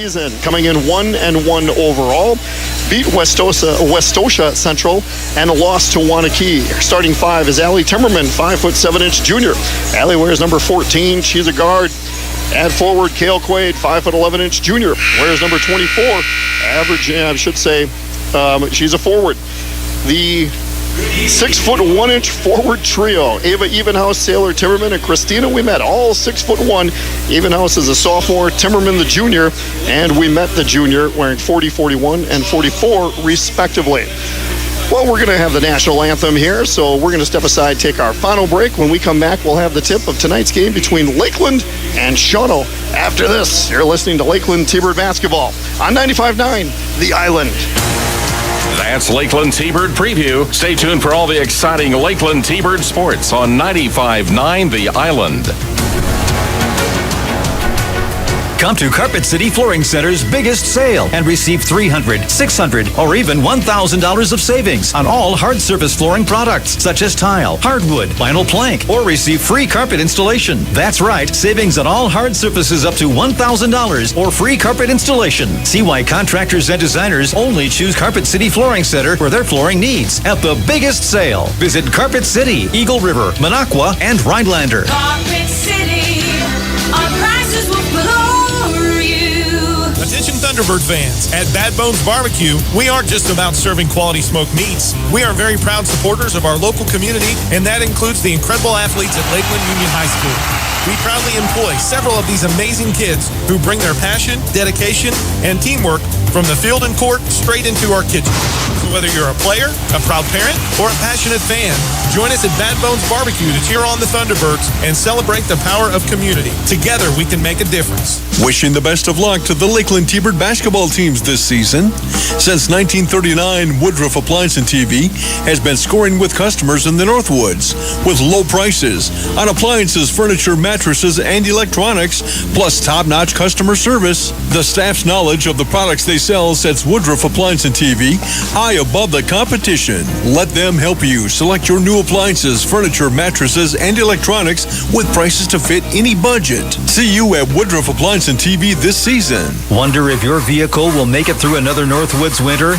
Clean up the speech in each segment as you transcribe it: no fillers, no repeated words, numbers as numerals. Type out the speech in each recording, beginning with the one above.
season. Coming in 1-1 overall, beat Westosha Central and lost to Wanakee. Starting 5 is Allie Timmerman, 5'7" junior. Allie wears number 14. She's a guard. At forward, Kale Quaid, 5'11" junior. Wears number 24. Average, she's a forward. The 6'1" forward trio, Ava Evenhouse, Sailor Timmerman, and Christina Ouimet, all 6'1". Evenhouse is a sophomore, Timmerman the junior, and Ouimet the junior, wearing 40, 41, and 44 respectively. Well, we're going to have the national anthem here, so we're going to step aside, take our final break. When we come back, we'll have the tip of tonight's game between Lakeland and Shawano. After this, you're listening to Lakeland T-Bird basketball on 95.9 The Island. That's Lakeland T-Bird preview. Stay tuned for all the exciting Lakeland T-Bird sports on 95.9 The Island. Come to Carpet City Flooring Center's biggest sale and receive $300, $600, or even $1,000 of savings on all hard surface flooring products such as tile, hardwood, vinyl plank, or receive free carpet installation. That's right, savings on all hard surfaces up to $1,000 or free carpet installation. See why contractors and designers only choose Carpet City Flooring Center for their flooring needs at the biggest sale. Visit Carpet City, Eagle River, Minocqua, and Rhinelander. Carpet City, our prices will floor you. Attention Thunderbird fans, at Bad Bones Barbecue, we aren't just about serving quality smoked meats. We are very proud supporters of our local community, and that includes the incredible athletes at Lakeland Union High School. We proudly employ several of these amazing kids who bring their passion, dedication, and teamwork from the field and court straight into our kitchen. So whether you're a player, a proud parent, or a passionate fan, join us at Bad Bones Barbecue to cheer on the Thunderbirds and celebrate the power of community. Together, we can make a difference. Wishing the best of luck to the Lakeland T-Bird basketball teams this season. Since 1939, Woodruff Appliance and TV has been scoring with customers in the Northwoods with low prices on appliances, furniture, mattresses, and electronics, plus top-notch customer service. The staff's knowledge of the products they sell sets Woodruff Appliance and TV high above the competition. Let them help you select your new appliances, furniture, mattresses, and electronics with prices to fit any budget. See you at Woodruff Appliance and TV this season. Wonder if your vehicle will make it through another Northwoods winter?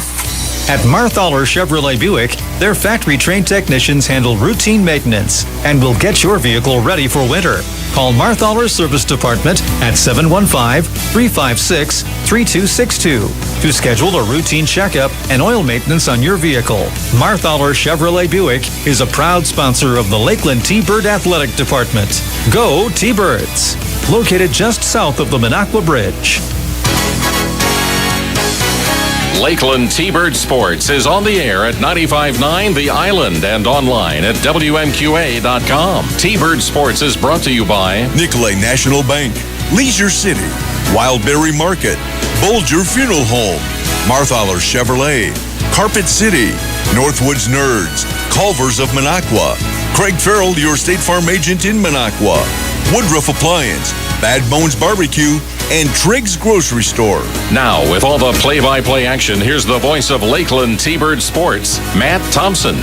At Marthaler Chevrolet Buick, their factory-trained technicians handle routine maintenance and will get your vehicle ready for winter. Call Marthaler Service Department at 715-356-3262 to schedule a routine checkup and oil maintenance on your vehicle. Marthaler Chevrolet Buick is a proud sponsor of the Lakeland T-Bird Athletic Department. Go T-Birds! Located just south of the Minocqua Bridge. Lakeland T-Bird Sports is on the air at 95.9 The Island and online at WMQA.com. T-Bird Sports is brought to you by Nicolay National Bank, Leisure City, Wildberry Market, Bolger Funeral Home, Marthaler Chevrolet, Carpet City, Northwoods Nerds, Culvers of Minocqua, Craig Farrell, your State Farm agent in Minocqua, Woodruff Appliance, Bad Bones Barbecue, and Triggs Grocery Store. Now, with all the play-by-play action, here's the voice of Lakeland T-Bird Sports, Matt Thompson.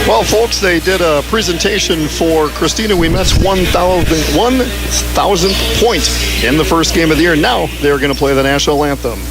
Well, folks, they did a presentation for Christina Ouimet's 1,000th point in the first game of the year. Now they're going to play the national anthem.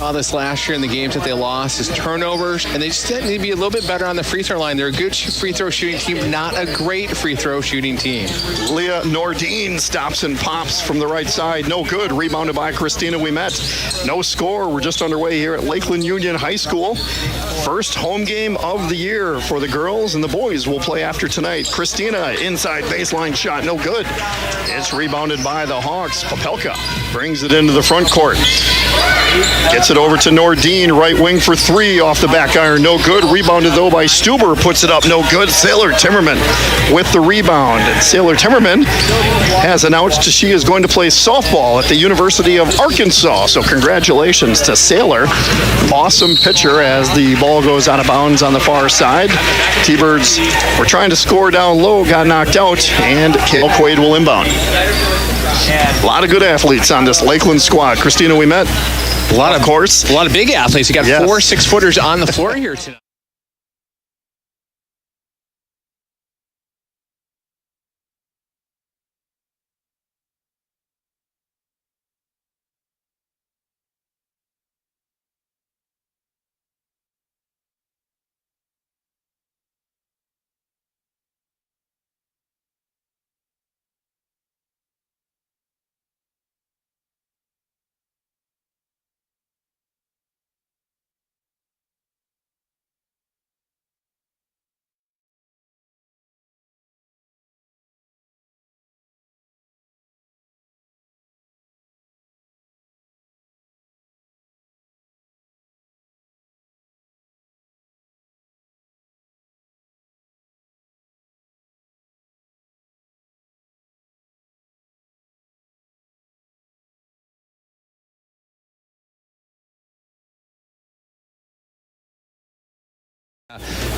All this last year in the games that they lost is turnovers, and they just need to be a little bit better on the free throw line. They're a good free throw shooting team, not a great free throw shooting team. Leah Nordine stops and pops from the right side. No good. Rebounded by Christina Ouimet. No score. We're just underway here at Lakeland Union High School. First home game of the year for the girls, and the boys will play after tonight. Christina, inside baseline shot. No good. It's rebounded by the Hawks. Popelka brings it into the front court. Gets it over to Nordine, right wing for three off the back iron. No good. Rebounded, though, by Stuber. Puts it up. No good. Sailor Timmerman with the rebound. And Sailor Timmerman has announced she is going to play softball at the University of Arkansas. So congratulations to Sailor. Awesome pitcher as the ball goes out of bounds on the far side. T-Birds were trying to score down low, got knocked out, and Kale Quaid will inbound. A lot of good athletes on this Lakeland squad. Christina Ouimet, A lot of big athletes. You got Yes. 4 6-footers on the floor here tonight.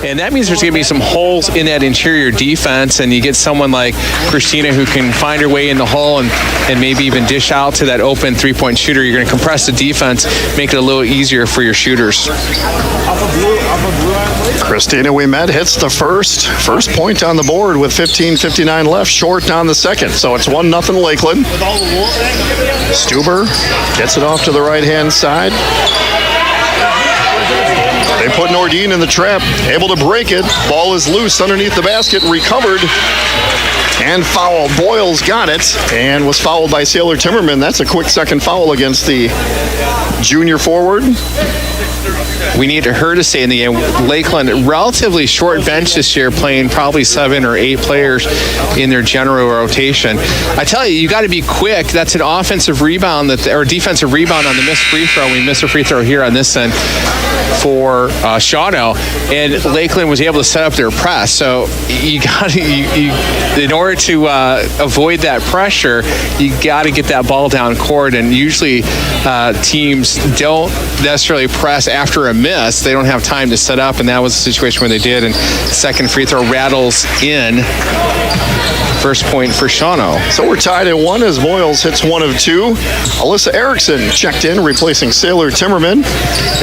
And that means there's going to be some holes in that interior defense, and you get someone like Christina who can find her way in the hole and maybe even dish out to that open three-point shooter. You're going to compress the defense, make it a little easier for your shooters. Christina Ouimet hits the first point on the board with 15:59 left, short on the second. So it's 1-0 Lakeland. Stuber gets it off to the right-hand side. They put Nordine in the trap, able to break it. Ball is loose underneath the basket, recovered, and fouled. Boyles got it and was fouled by Sailor Timmerman. That's a quick second foul against the junior forward. We need her to stay in the game. Lakeland, relatively short bench this year, playing probably 7 or 8 players in their general rotation. I tell you, you got to be quick. That's an offensive rebound or defensive rebound on the missed free throw. We missed a free throw here on this end for Shawano, and Lakeland was able to set up their press. So you got to, in order to avoid that pressure, you got to get that ball down court. And usually teams don't necessarily press after a miss. They don't have time to set up, and that was the situation where they did. And second free throw rattles in. First point for Shawano. So we're tied at 1 as Boyles hits 1 of 2. Alyssa Erickson checked in, replacing Sailor Timmerman.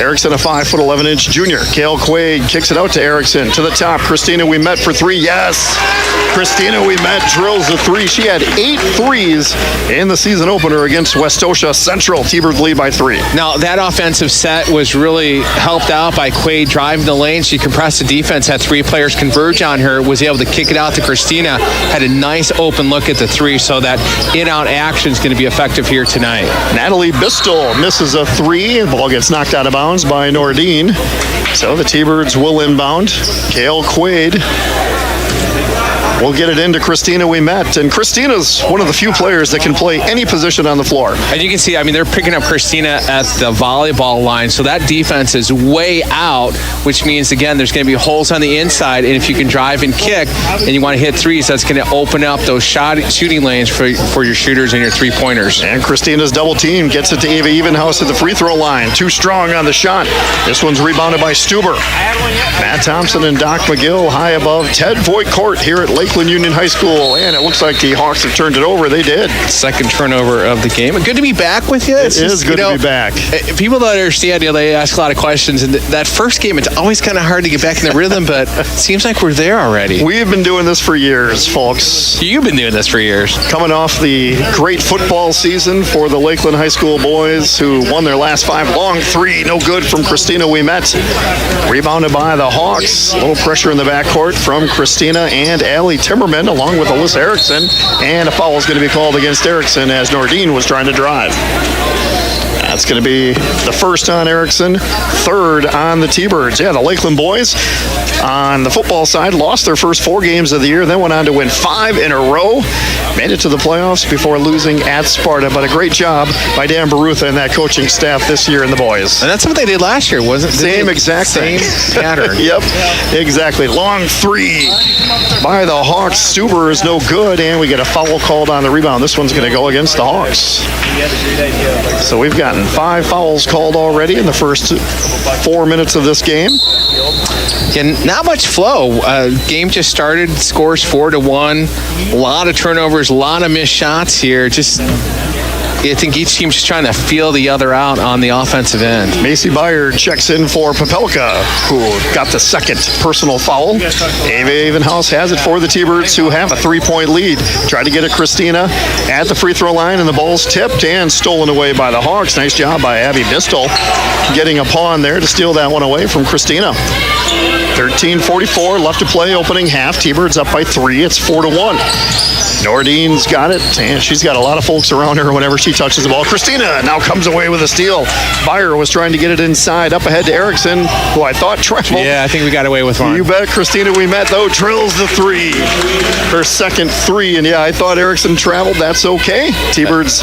Erickson, a 5'11" junior. Kale Quaid kicks it out to Erickson. To the top, Christina Ouimet for 3. Yes! Christina Ouimet drills the 3. She had 8 threes in the season opener against Westosha Central. T-Birds lead by 3. Now, that offensive set was really helped out by Quaid driving the lane. She compressed the defense, had 3 players converge on her, was able to kick it out to Christina, had a nice open look at the 3, so that in-out action is going to be effective here tonight. Natalie Bistel misses a 3. The ball gets knocked out of bounds by Nordine. So the T-Birds will inbound. Kale Quaid will get it into Christina Ouimet. And Christina's one of the few players that can play any position on the floor. And you can see, they're picking up Christina at the volleyball line, so that defense is way out, which means, again, there's going to be holes on the inside, and if you can drive and kick and you want to hit threes, that's going to open up those shooting lanes for your shooters and your three-pointers. And Christina's double team gets it to Ava Evenhouse at the free throw line. Too strong on the shot. This one's rebounded by Stuber. Matt Thompson and Doc McGill high above Ted Voigt Court here at Lakeland Lakeland Union High School. And it looks like the Hawks have turned it over. They did. Second turnover of the game. Good to be back with you. It is good to be back. People don't understand, they ask a lot of questions. And that first game, it's always kind of hard to get back in the rhythm, but it seems like we're there already. We've been doing this for years, folks. You've been doing this for years. Coming off the great football season for the Lakeland High School boys, who won their last 5. Long 3, no good from Christina Ouimet. Rebounded by the Hawks. A little pressure in the backcourt from Christina and Allie Timmerman, along with Alyssa Erickson. And a foul is going to be called against Erickson as Nordine was trying to drive. That's going to be the first on Erickson, third on the T-Birds. Yeah, the Lakeland boys on the football side lost their first 4 games of the year, then went on to win 5 in a row. Made it to the playoffs before losing at Sparta. But a great job by Dan Barutha and that coaching staff this year in the boys. And that's what they did last year, wasn't it? Same exact thing. Same pattern. Yep, exactly. Long 3 by the Hawks. Stuber is no good, and we get a foul called on the rebound. This one's going to go against the Hawks. So we've gotten 5 fouls called already in the first 4 minutes of this game. And not much flow. Game just started, scores 4-1. A lot of turnovers, a lot of missed shots here. I think each team's just trying to feel the other out on the offensive end. Macy Byard checks in for Popelka, who got the second personal foul. Ava Evenhouse has it for the T-Birds, who have a 3-point lead. Tried to get it Christina at the free throw line, and the ball's tipped and stolen away by the Hawks. Nice job by Abby Bistel getting a pawn there to steal that one away from Christina. 13:44 left to play, opening half. T-Birds up by 3. It's 4-1. Nordine's got it, and she's got a lot of folks around her whenever she touches the ball. Christina now comes away with a steal. Byer was trying to get it inside, up ahead to Erickson, who I thought traveled. Yeah, I think we got away with one. You bet. Christina Ouimet, though, drills the 3. Her second 3, and yeah, I thought Erickson traveled. That's okay. T-Birds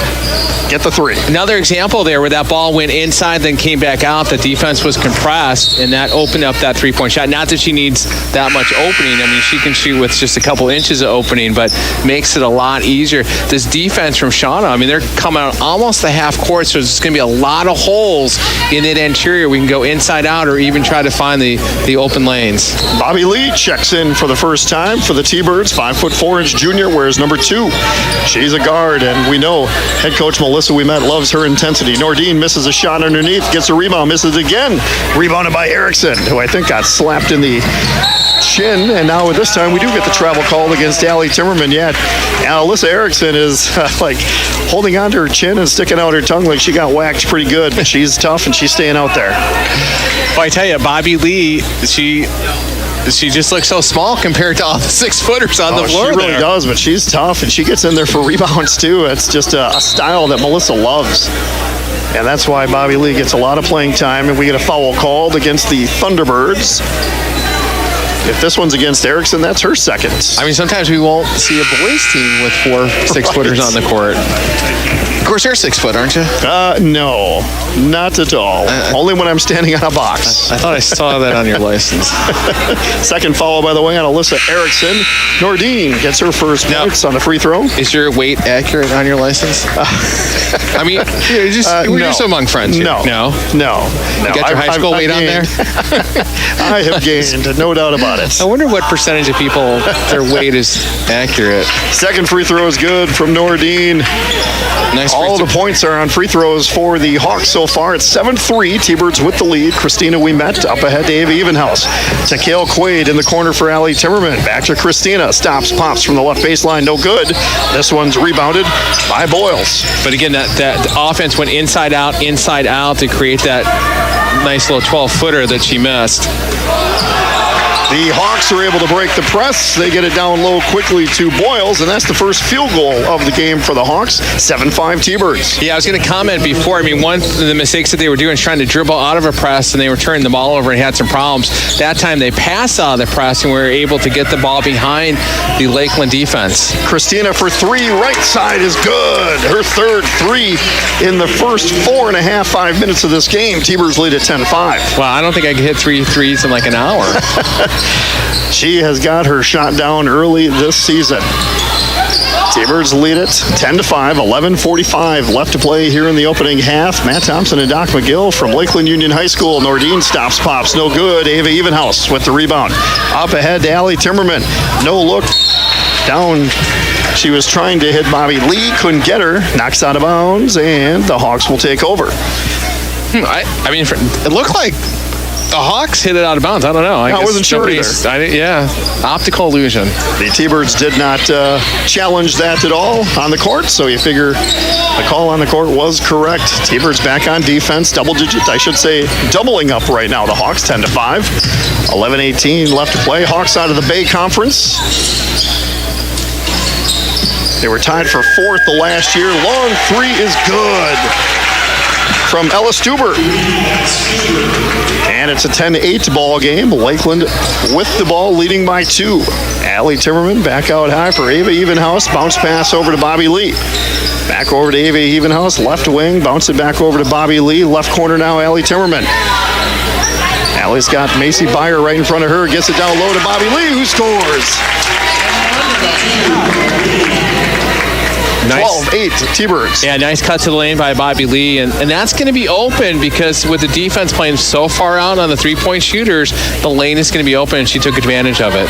get the 3. Another example there where that ball went inside, then came back out. The defense was compressed, and that opened up that 3-point shot. Not that she needs that much opening. I mean, she can shoot with just a couple inches of opening, but makes it a lot easier. This defense from Shawano, I mean, they're coming out almost the half court, so there's going to be a lot of holes in that interior. We can go inside out or even try to find the open lanes. Bobby Lee checks in for the first time for the T-Birds. 5'4" junior, wears number 2. She's a guard, and we know head coach Melissa Ouimet loves her intensity. Nordine misses a shot underneath, gets a rebound, misses again. Rebounded by Erickson, who I think got slapped in the chin, and now this time we do get the travel called against Allie Timmerman. Yeah, Alyssa Erickson is like holding on to her chin and sticking out her tongue like she got whacked pretty good, but she's tough and she's staying out there. Well, I tell you, Bobby Lee, she just looks so small compared to all the 6-footers on the floor. She really does, but she's tough, and she gets in there for rebounds too. It's just a style that Melissa loves. And that's why Bobby Lee gets a lot of playing time, and we get a foul called against the Thunderbirds. If this one's against Erickson, that's her second. I mean, sometimes we won't see a boys team with 4 6-footers on the court. Of course, you're 6 foot, aren't you? No, not at all. Only when I'm standing on a box. I thought I saw that on your license. Second foul, by the way, on Alyssa Erickson. Nordine gets her first points on the free throw. Is your weight accurate on your license? I mean, we're just among friends here. No. You got your high school weight on there? I have gained, no doubt about it. I wonder what percentage of people, their weight is accurate. Second free throw is good from Nordine. Nice. All the points are on free throws for the Hawks so far. It's 7-3. T-Birds with the lead. Christina Ouimet up ahead to Ava Evenhouse. To Kale Quaid in the corner for Allie Timmerman. Back to Christina. Stops, pops from the left baseline. No good. This one's rebounded by Boyles. But again, that offense went inside out to create that nice little 12-footer that she missed. The Hawks are able to break the press. They get it down low quickly to Boyles, and that's the first field goal of the game for the Hawks. 7-5 T-Birds. Yeah, I was going to comment before. I mean, one of the mistakes that they were doing is trying to dribble out of a press, and they were turning the ball over and had some problems. That time they passed out of the press, and we were able to get the ball behind the Lakeland defense. Christina for 3, right side is good. Her third 3 in the first 5 minutes of this game. T-Birds lead at 10-5. Well, I don't think I could hit 3 threes in like an hour. She has got her shot down early this season. T-Birds lead it 10-5, 11:45 left to play here in the opening half. Matt Thompson and Doc McGill from Lakeland Union High School. Nordine stops, pops, no good. Ava Evenhouse with the rebound. Up ahead to Allie Timmerman. No look Down. She was trying to hit Bobby Lee, couldn't get her. Knocks out of bounds, and the Hawks will take over. I mean, it looked like the Hawks hit it out of bounds. I don't know. I wasn't sure either. Optical illusion. The T-Birds did not challenge that at all on the court, so you figure the call on the court was correct. T-Birds back on defense, double digit, I should say, doubling up right now. The Hawks 10-5, 11-18 left to play. Hawks out of the Bay Conference. They were tied for fourth the last year. Long three is good from Ella Stuber. And it's a 10-8 ball game. Lakeland with the ball, leading by 2. Allie Timmerman back out high for Ava Evenhouse. Bounce pass over to Bobby Lee. Back over to Ava Evenhouse, left wing. Bounce it back over to Bobby Lee. Left corner now, Allie Timmerman. Allie's got Macy Byer right in front of her. Gets it down low to Bobby Lee, who scores. 12-8 T-Birds. Yeah, nice cut to the lane by Bobby Lee. And that's going to be open because with the defense playing so far out on the three-point shooters, the lane is going to be open, and she took advantage of it.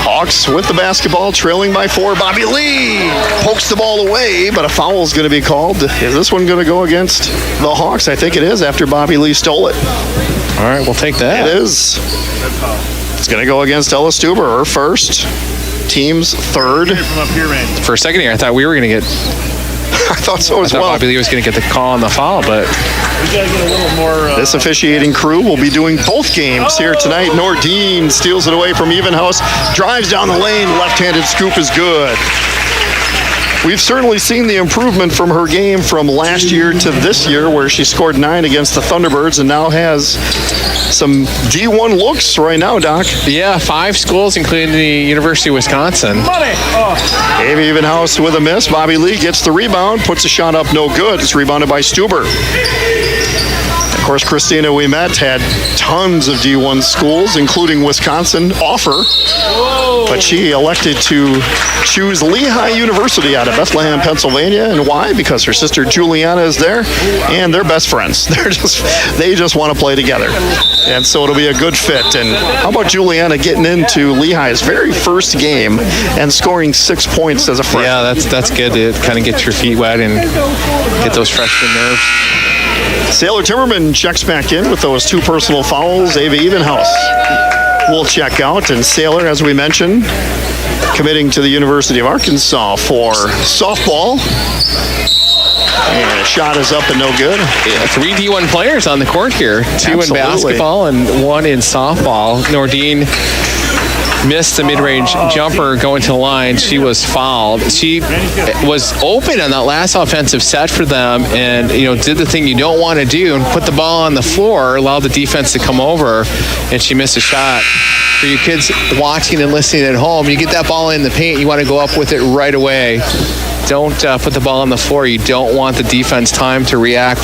Hawks with the basketball, trailing by 4. Bobby Lee pokes the ball away, but a foul is going to be called. Is this one going to go against the Hawks? I think it is after Bobby Lee stole it. All right, we'll take that. It is. It's going to go against Ella Stuber, her first. Team's third. For a second here, I thought we were going to get... I thought so as well. Bobby Lee was going to get the call on the foul, but... We got to get a little more... This officiating crew will be doing both games here tonight. Nordine steals it away from Evenhouse, drives down the lane, left-handed scoop is good. We've certainly seen the improvement from her game from last year to this year, where she scored 9 against the Thunderbirds and now has some D1 looks right now, Doc. Yeah, 5 schools, including the University of Wisconsin. Ava Evenhouse with a miss. Bobby Lee gets the rebound, puts a shot up, no good. It's rebounded by Stuber. Of course, Christina Ouimet had tons of D1 schools, including Wisconsin, offer, but she elected to choose Lehigh University out of Bethlehem, Pennsylvania. And why? Because her sister Juliana is there, and they're best friends. They just want to play together, and so it'll be a good fit. And how about Juliana getting into Lehigh's very first game and scoring 6 points as a freshman? Yeah, that's good to kind of get your feet wet and get those freshman nerves. Sailor Timmerman checks back in with those 2 personal fouls. Ava Evenhouse will check out, and Sailor, as we mentioned, committing to the University of Arkansas for softball. And a shot is up and no good. Yeah, 3 D1 players on the court here. 2 in basketball and 1 in softball. Nordine missed the mid-range jumper going to the line. She was fouled. She was open on that last offensive set for them, and did the thing you don't want to do and put the ball on the floor, allow the defense to come over, and she missed a shot. For you kids watching and listening at home, you get that ball in the paint, you want to go up with it right away. Don't put the ball on the floor. You don't want the defense time to react,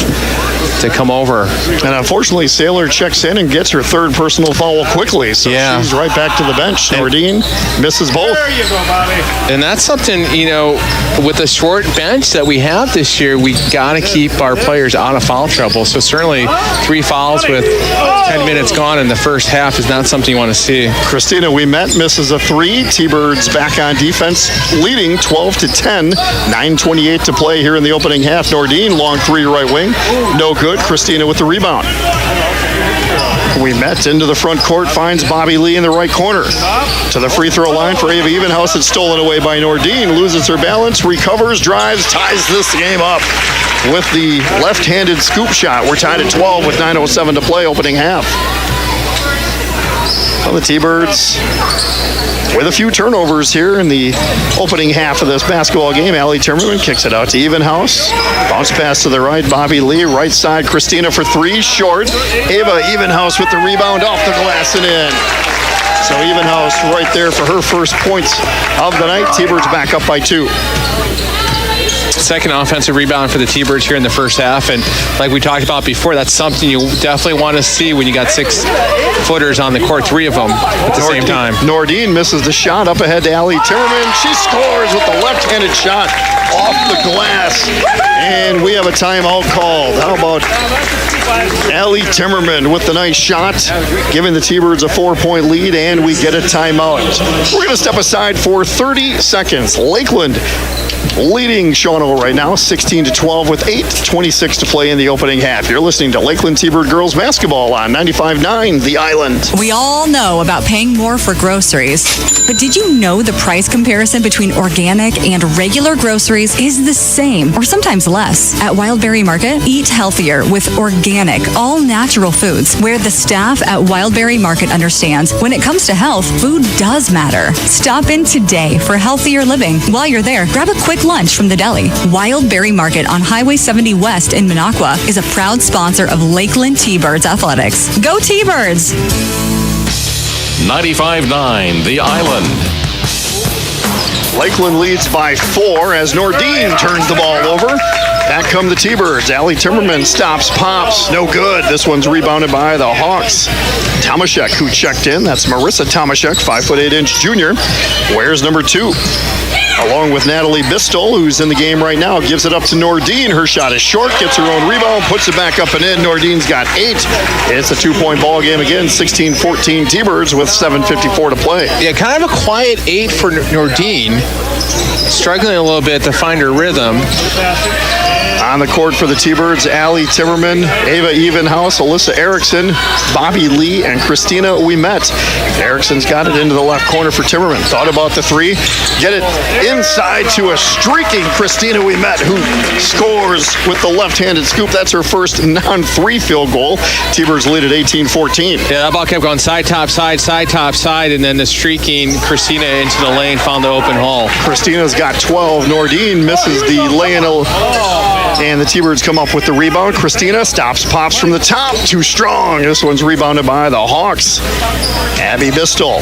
to come over. And unfortunately, Sailor checks in and gets her 3rd personal foul quickly, so she's right back to the bench. Nordine misses both. There you go, Bobby. And that's something, with the short bench that we have this year, we got to keep our players out of foul trouble. So certainly 3 fouls with 10 minutes gone in the first half is not something you want to see. Christina Ouimet misses a 3. T-Birds back on defense, leading 12-10. 9:28 to play here in the opening half. Nordine, long 3 right wing. No good. Christina with the rebound. Ouimet into the front court, finds Bobby Lee in the right corner. To the free throw line for Ava Evenhouse. It's stolen away by Nordine. Loses her balance, recovers, drives, ties this game up with the left-handed scoop shot. We're tied at 12 with 9:07 to play, opening half. Well, the T-Birds with a few turnovers here in the opening half of this basketball game. Allie Timmerman kicks it out to Evenhouse. Bounce pass to the right, Bobby Lee. Right side, Christina for 3, short. Ava Evenhouse with the rebound off the glass and in. So Evenhouse right there for her first points of the night. T-Birds back up by 2. second offensive rebound for the T-Birds here in the first half. And like we talked about before, that's something you definitely want to see when you got 6-footers on the court, 3 of them at the same time. Nordine misses the shot. Up ahead to Allie Timmerman. She scores with the left-handed shot off the glass. And we have a timeout called. How about Allie Timmerman with the nice shot, giving the T-Birds a 4-point lead, and we get a timeout. We're going to step aside for 30 seconds. Lakeland leading Shawano right now, 16-12 with 8:26 to play in the opening half. You're listening to Lakeland T-Bird girls basketball on 95.9 The Island. We all know about paying more for groceries, but did you know the price comparison between organic and regular groceries is the same, or sometimes less? At Wildberry Market, eat healthier with organic, all-natural foods, where the staff at Wildberry Market understands when it comes to health, food does matter. Stop in today for healthier living. While you're there, grab a quick lunch from the deli. Wildberry Market on Highway 70 West in Minocqua is a proud sponsor of Lakeland T-Birds Athletics. Go T-Birds! 95.9 The Island. Lakeland leads by 4 as Nordine turns the ball over. Back come the T-Birds. Allie Timmerman stops, pops, no good. This one's rebounded by the Hawks. Tomaszek, who checked in. That's Marissa Tomaszek, 5'8" junior. Wears number 2. Along with Natalie Bistel, who's in the game right now, gives it up to Nordine. Her shot is short, gets her own rebound, puts it back up and in. Nordine's got 8. It's a 2-point ball game again, 16-14 T-Birds with 7:54 to play. Yeah, kind of a quiet 8 for Nordine. Struggling a little bit to find her rhythm. On the court for the T-Birds, Allie Timmerman, Ava Evenhouse, Alyssa Erickson, Bobby Lee, and Christina Ouimet. Erickson's got it into the left corner for Timmerman. Thought about the 3. Get it inside to a streaking Christina Ouimet, who scores with the left-handed scoop. That's her first non-3 field goal. T-Birds lead at 18-14. Yeah, that ball kept going side, top, side, and then the streaking Christina into the lane found the open hole. Christina's got 12. Nordine misses the lay-in. And the T-Birds come up with the rebound. Christina stops, pops from the top. Too strong. This one's rebounded by the Hawks. Abby Bistel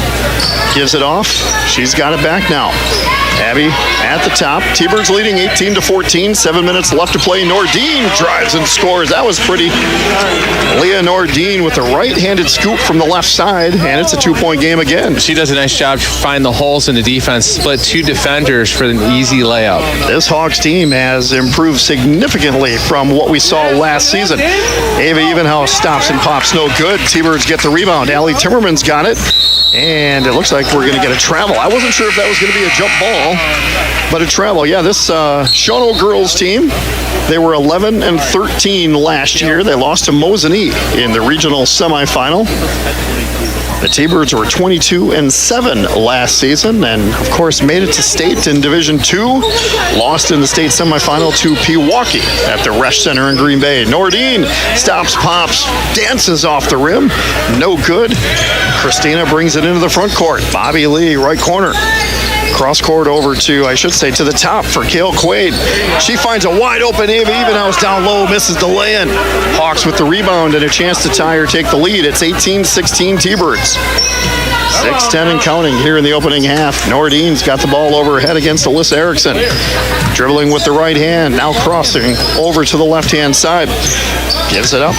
gives it off. She's got it back now. Abby at the top. T-Birds leading 18-14. 7 minutes left to play. Nordine drives and scores. That was pretty. Leah Nordine with the right-handed scoop from the left side, and it's a 2-point game again. She does a nice job to find the holes in the defense. Split 2 defenders for an easy layup. This Hawks team has improved significantly from what we saw last season. Ava Evenhouse stops and pops, no good. T-Birds get the rebound. Allie Timmerman's got it. And it looks like we're going to get a travel. I wasn't sure if that was going to be a jump ball, but a travel. Yeah, this Shawano girls team, they were 11-13 last year. They lost to Mosinee in the regional semifinal. The T-Birds were 22-7 last season, and of course made it to state in Division II. Lost in the state semifinal to Pewaukee at the Resch Center in Green Bay. Nordine stops, pops, dances off the rim, no good. Christina brings it into the front court. Bobby Lee, right corner. Cross court over to, I should say, to the top for Kale Quaid. She finds a wide open Ava Evenhouse down low, misses the lay-in. Hawks with the rebound and a chance to tie or take the lead. It's 18-16 T-Birds. 6:10 and counting here in the opening half. Nordine's got the ball over her head against Alyssa Erickson. Dribbling with the right hand, now crossing over to the left-hand side. Gives it up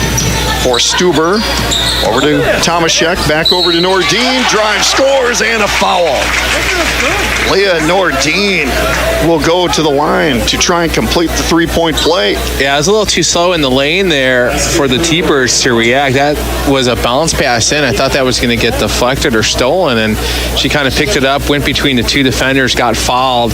for Stuber. Over to Tomaszek, back over to Nordine. Drive, scores, and a foul. Leah Nordine will go to the line to try and complete the 3-point play. Yeah, it was a little too slow in the lane there for the T-Birds to react. That was a bounce pass in. I thought that was going to get deflected or stolen, and she kind of picked it up, went between the 2 defenders, got fouled.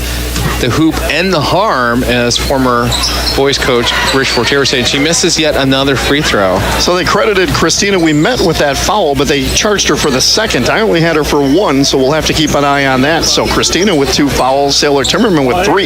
The hoop and the harm, as former boys coach Rich Fortier said, she misses yet another free throw. So they credited Christina Ouimet with that foul, but they charged her for the second. I only had her for 1, so we'll have to keep an eye on that. So Christina with 2 fouls, Sailor Timmerman with 3.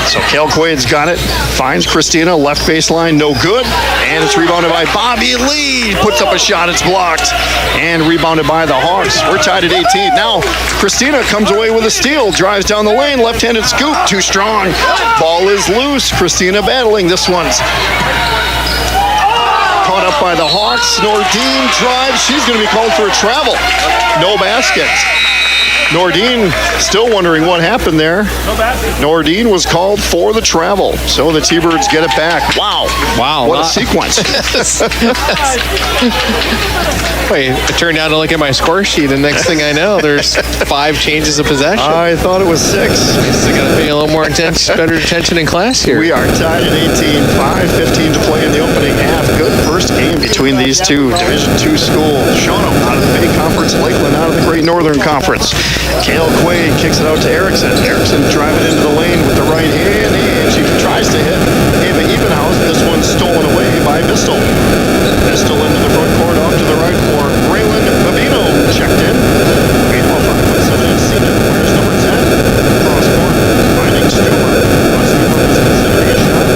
So Kale Quaid's got it, finds Christina, left baseline, no good, and it's rebounded by Bobby Lee. Puts up a shot, it's blocked, and rebounded by the Hawks. We're tied at 18. Now Christina comes away with a steal, drives down the lane, left-handed scoop, too strong. Ball is loose. Christina battling. This one's caught up by the Hawks. Nordine drives. She's going to be called for a travel. No basket. Nordine still wondering what happened there. Nordine was called for the travel, so the T-Birds get it back. Wow. What a sequence. Wait, I turned down to look at my score sheet, and next thing I know, there's 5 changes of possession. I thought it was 6. I got to pay a little more better attention in class here. We are tied at 18-5, 15 to play in the opening half. Good first game between these two Division II schools. Shawano out of the Bay Conference, Lakeland out of the Great Northern Conference. Kale Quaid kicks it out to Erickson. Erickson driving into the lane with the right hand, and she tries to hit Ava Evenhouse. This one's stolen away by Bistel. Bistel into the front court, off to the right for Raylan Babino. Checked in. Babino, 5'7" senior. Where's number 10? Cross court, finding Stuber. Stuber was considering a shot.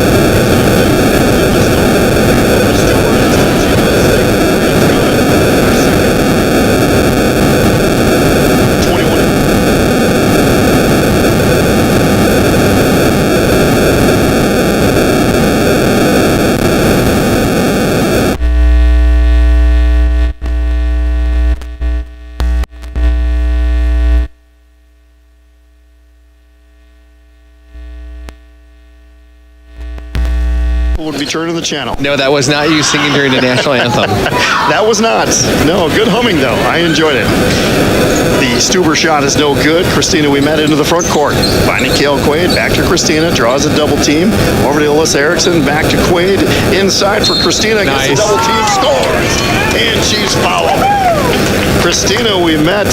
Would be turning the channel. No, that was not you singing during the national anthem. That was not. No, good humming though. I enjoyed it. The Stuber shot is no good. Christina, we met into the front court. Finding Kale Quaid. Back to Christina. Draws a double team. Over to Alyssa Erickson. Back to Quaid. Inside for Christina. Gets a double team. Scores. And she's fouled. Christina, we met.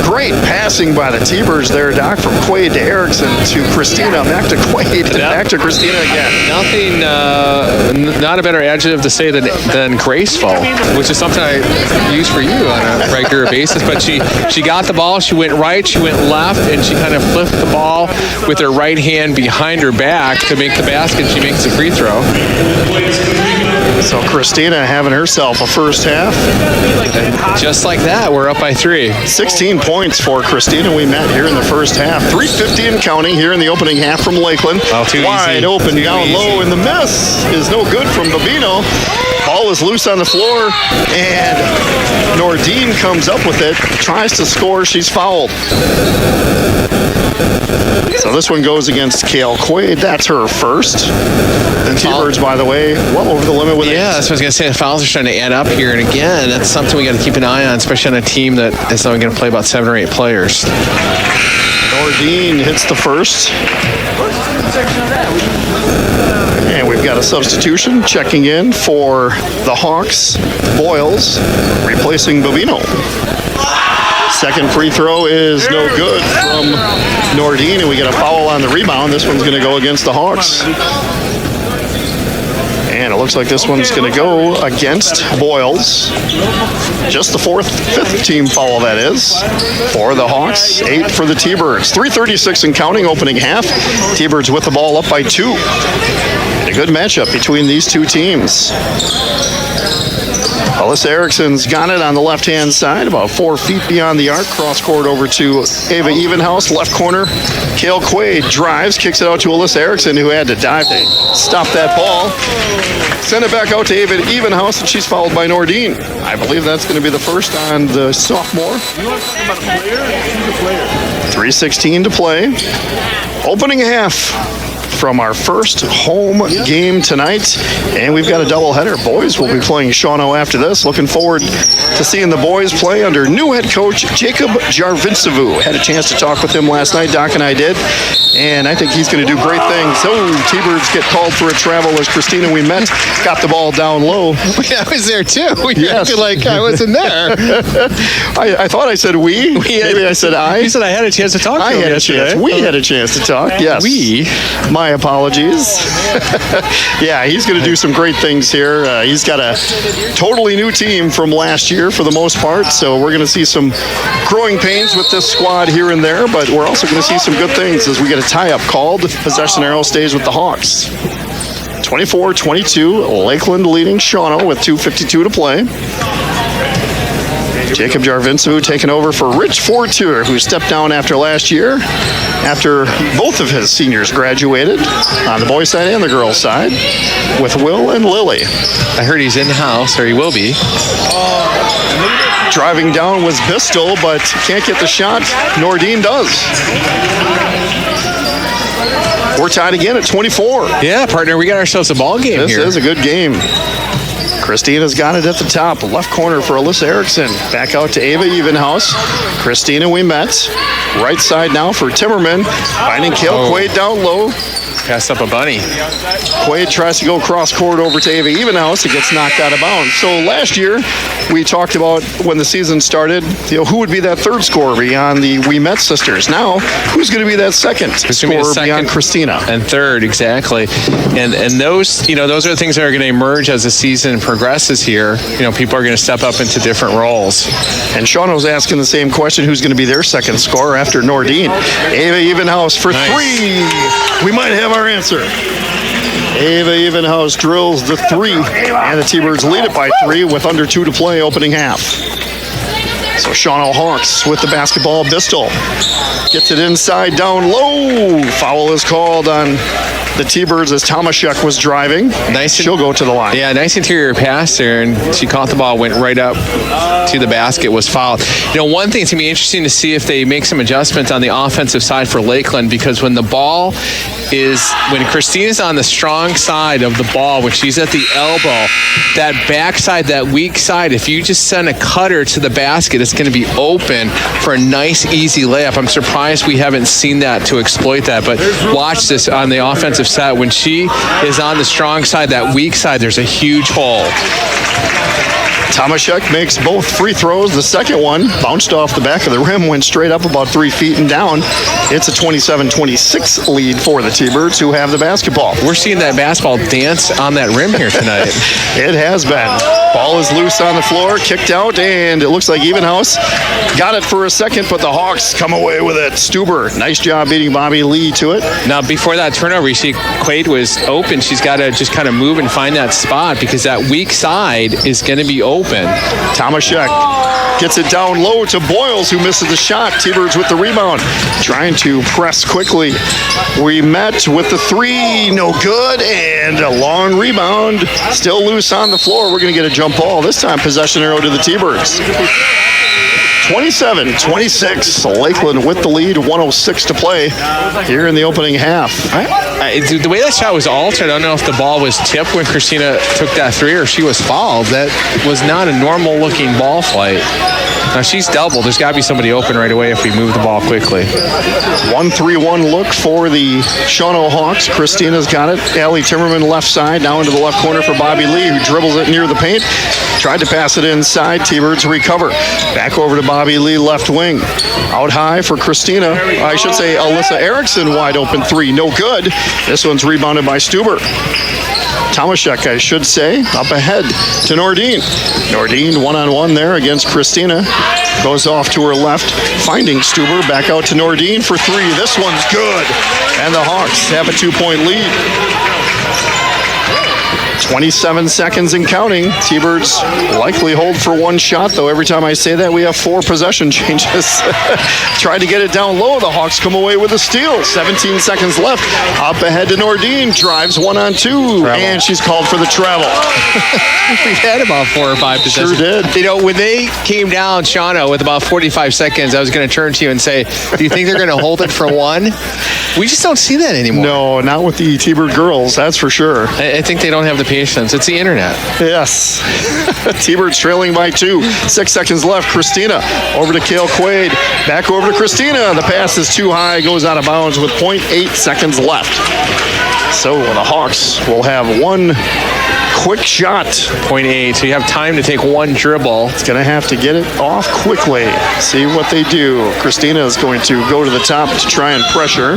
Great passing by the T-Birds there, Doc, from Quaid to Erickson to Christina. Back to Quaid. Back to Christina again. Nothing, not a better adjective to say than graceful, which is something I use for you on a regular basis. But she got the ball, she went right, she went left, and she kind of flipped the ball with her right hand behind her back to make the basket. She makes a free throw. So Christina having herself a first half. And just like that, we're up by 3. 16 points for Christina. We met here in the first half. 3:50 and counting here in the opening half from Lakeland. Wide open down low, and the miss is no good from Babino. Ball is loose on the floor, and Nordine comes up with it, tries to score. She's fouled. So this one goes against Kale Quaid. That's her first. And T-Birds, by the way, well over the limit with it. Yeah, that's what I was going to say. The fouls are starting to add up here. And again, that's something we got to keep an eye on, especially on a team that is only going to play about 7 or 8 players. Nordine hits the first. And we've got a substitution checking in for the Hawks. Boyles replacing Babino. Second free throw is no good from Nordine, and we get a foul on the rebound. This one's going to go against the Hawks. And it looks like this one's going to go against Boyles. Just the 5th team foul, that is, for the Hawks. 8 for the T-Birds. 3:36 and counting, opening half. T-Birds with the ball up by 2. And a good matchup between these two teams. Alyssa Erickson's got it on the left-hand side, about 4 feet beyond the arc. Cross court over to Ava Evenhouse, left corner. Kale Quaid drives, kicks it out to Alyssa Erickson, who had to dive to stop that ball. Send it back out to Ava Evenhouse, and she's fouled by Nordine. I believe that's going to be the first on the sophomore. 3:16 to play. Opening half from our first home game tonight, and we've got a doubleheader. Boys will be playing Shawano after this. Looking forward to seeing the boys play under new head coach Jacob Jarvincevu. Had a chance to talk with him last night, Doc and I did, and I think he's going to do great things. So T-Birds get called for a travel as Christina, we met, got the ball down low. I was there too. Yes. I feel like I wasn't there. I thought I said we. Maybe I said I. You said I had a chance to talk to him yesterday. We had a chance to talk, yes. We? My apologies. Yeah, he's going to do some great things here. He's got a totally new team from last year for the most part, so we're going to see some growing pains with this squad here and there, but we're also going to see some good things as we get a tie-up called. Possession arrow stays with the Hawks. 24-22, Lakeland leading Shawano with 2:52 to play. Jacob Jarvinsu taking over for Rich Fortier, who stepped down after last year, after both of his seniors graduated on the boys' side and the girls' side, with Will and Lily. I heard he's in the house, or he will be. Driving down was Bistel, but can't get the shot. Nordine does. We're tied again at 24. Yeah, partner, we got ourselves a ball game here. This is a good game. Christina's got it at the top. Left corner for Alyssa Erickson. Back out to Ava Evenhouse. Christina, we met. Right side now for Timmerman. Finding Kale Quaid down low. Passed up a bunny. Quaid tries to go cross court over to Ava Evenhouse. It gets knocked out of bounds. So last year, we talked about when the season started, who would be that third scorer beyond the We Met sisters. Now, who's going to be that second scorer beyond Christina? And third, exactly. And those, those are the things that are going to emerge as the season progresses here. People are going to step up into different roles. And Shawano's asking the same question, who's going to be their second scorer after Nordine? Ava Evenhouse for three. We might have our answer. Ava Evenhouse drills the three, and the T-Birds lead it by 3 with under 2 to play opening half. So Shawano Hawks with the basketball. Bistel gets it inside down low. Foul is called on the T-Birds as Tomaszek was driving. She'll go to the line. Yeah, nice interior pass there, and she caught the ball, went right up to the basket, was fouled. One thing, it's going to be interesting to see if they make some adjustments on the offensive side for Lakeland, because when Christina's on the strong side of the ball, when she's at the elbow, that backside, that weak side, if you just send a cutter to the basket, it's going to be open for a nice, easy layup. I'm surprised we haven't seen that to exploit that, but watch this on the offensive set. When she is on the strong side, that weak side, there's a huge hole. Tomaszek makes both free throws. The second one bounced off the back of the rim, went straight up about 3 feet and down. It's a 27-26 lead for the T-Birds, who have the basketball. We're seeing that basketball dance on that rim here tonight. It has been. Ball is loose on the floor, kicked out, and it looks like Evenhouse got it for a second, but the Hawks come away with it. Stuber, nice job beating Bobby Lee to it. Now, before that turnover, you see Quaid was open. She's got to just kind of move and find that spot, because that weak side is going to be open. Tomaszek gets it down low to Boyles, who misses the shot. T-Birds with the rebound, trying to press quickly. We met with the three, no good, and a long rebound, still loose on the floor. We're going to get a jump ball. This time, possession arrow to the T-Birds. 27-26, Lakeland with the lead, 1:06 to play here in the opening half. The way that shot was altered, I don't know if the ball was tipped when Christina took that three or she was fouled. That was not a normal looking ball flight. Now she's doubled. There's got to be somebody open right away if we move the ball quickly. 1-3-1 look for the Shawano Hawks. Christina's got it. Allie Timmerman left side, now into the left corner for Bobby Lee, who dribbles it near the paint. Tried to pass it inside. T-Birds recover. Back over to Bobby Lee, left wing. Out high for Christina. I should say Alyssa Erickson, wide open three. No good. This one's rebounded by Stuber. Tomaszek, I should say, up ahead to Nordine. Nordine one-on-one there against Christina. Goes off to her left, finding Stuber. Back out to Nordine for three. This one's good. And the Hawks have a 2-point lead. 27 seconds and counting. T-Birds likely hold for one shot, though. Every time I say that, we have 4 possession changes. Tried to get it down low. The Hawks come away with a steal. 17 seconds left. Up ahead to Nordine. Drives 1-on-2. Travel. And she's called for the travel. We had about 4 or 5 possessions. Sure did. When they came down, Shawano, with about 45 seconds, I was going to turn to you and say, do you think they're going to hold it for one? We just don't see that anymore. No, not with the T-Bird girls, that's for sure. I think they don't have the patience. It's the internet. Yes. T-Birds trailing by 2. 6 seconds left. Christina over to Kale Quaid. Back over to Christina. The pass is too high. Goes out of bounds with 0.8 seconds left. So the Hawks will have one quick shot. 0.8. So you have time to take one dribble. It's going to have to get it off quickly. See what they do. Christina is going to go to the top to try and pressure.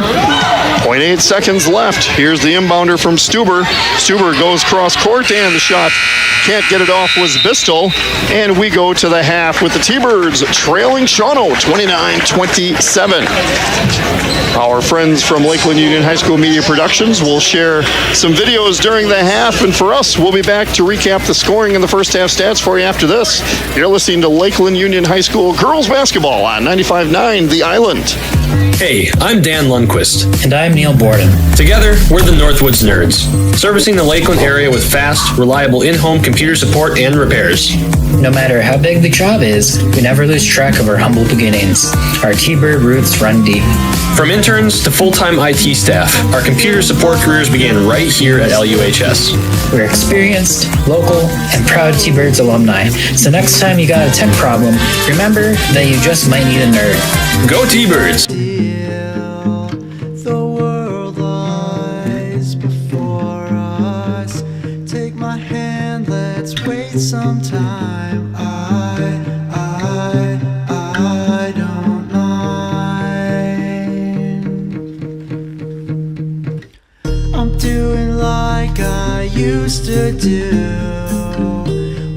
0.8 seconds left. Here's the inbounder from Stuber. Stuber goes cross cross court, and the shot can't get it off was Bistel. And we go to the half with the T-Birds trailing Shawano 29-27. Our friends from Lakeland Union High School Media Productions will share some videos during the half, and for us, we'll be back to recap the scoring in the first half stats for you after this. You're listening to Lakeland Union High School girls basketball on 95.9 The Island. Hey, I'm Dan Lundquist. And I'm Neil Borden. Together, we're the Northwoods Nerds, servicing the Lakeland area with fast, reliable in-home computer support and repairs. No matter how big the job is, we never lose track of our humble beginnings. Our T-Bird roots run deep. From interns to full-time IT staff, our computer support careers began right here at LUHS. We're experienced, local, and proud T-Birds alumni. So next time you got a tech problem, remember that you just might need a nerd. Go T-Birds! The world lies before us. Take my hand, let's wait some time. I don't mind. I'm doing like I used to do,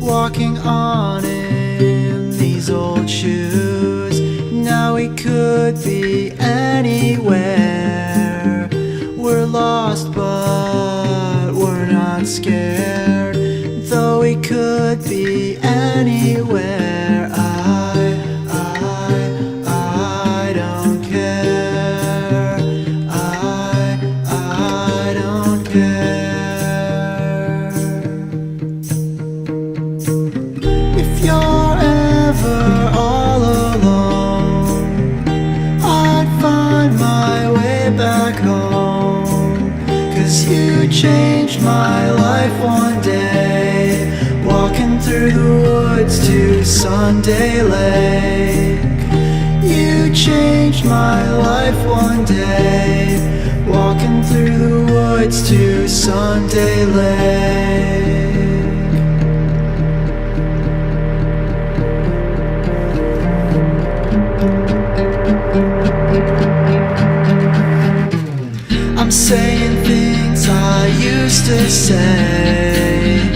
walking on in these old shoes. Now we could be anywhere. We're lost, but we're not scared. Though we could be anywhere. I don't care. I don't care. If you're ever all alone, I'd find my way back home. 'Cause you changed my life one day, walking through the woods to Sunday Lake. You changed my life one day, walking through the woods to Sunday Lake. I'm saying things I used to say.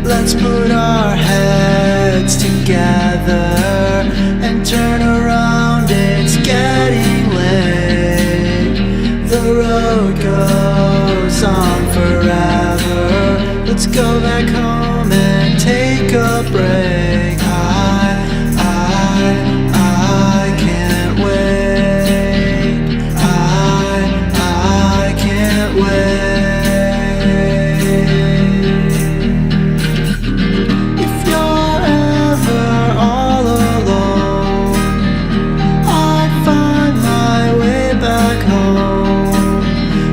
Let's put our heads together and turn around, it's getting late. The road goes on forever. Let's go back home and take a break. I can't wait. I can't wait. If you're ever all alone, I'd find my way back home.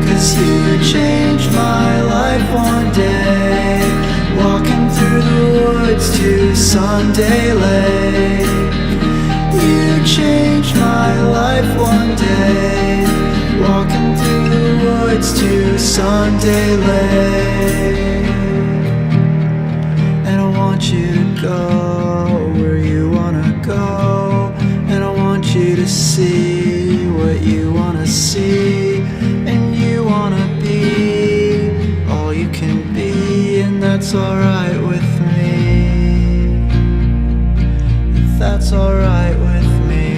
'Cause you changed my life one day, walking through the woods to Sunday Lake. You changed my life one day, walking through the woods to Sunday Lake. And I want you to go where you wanna go, and I want you to see what you wanna see, and you wanna be all you can be, and that's alright with me. That's alright with me.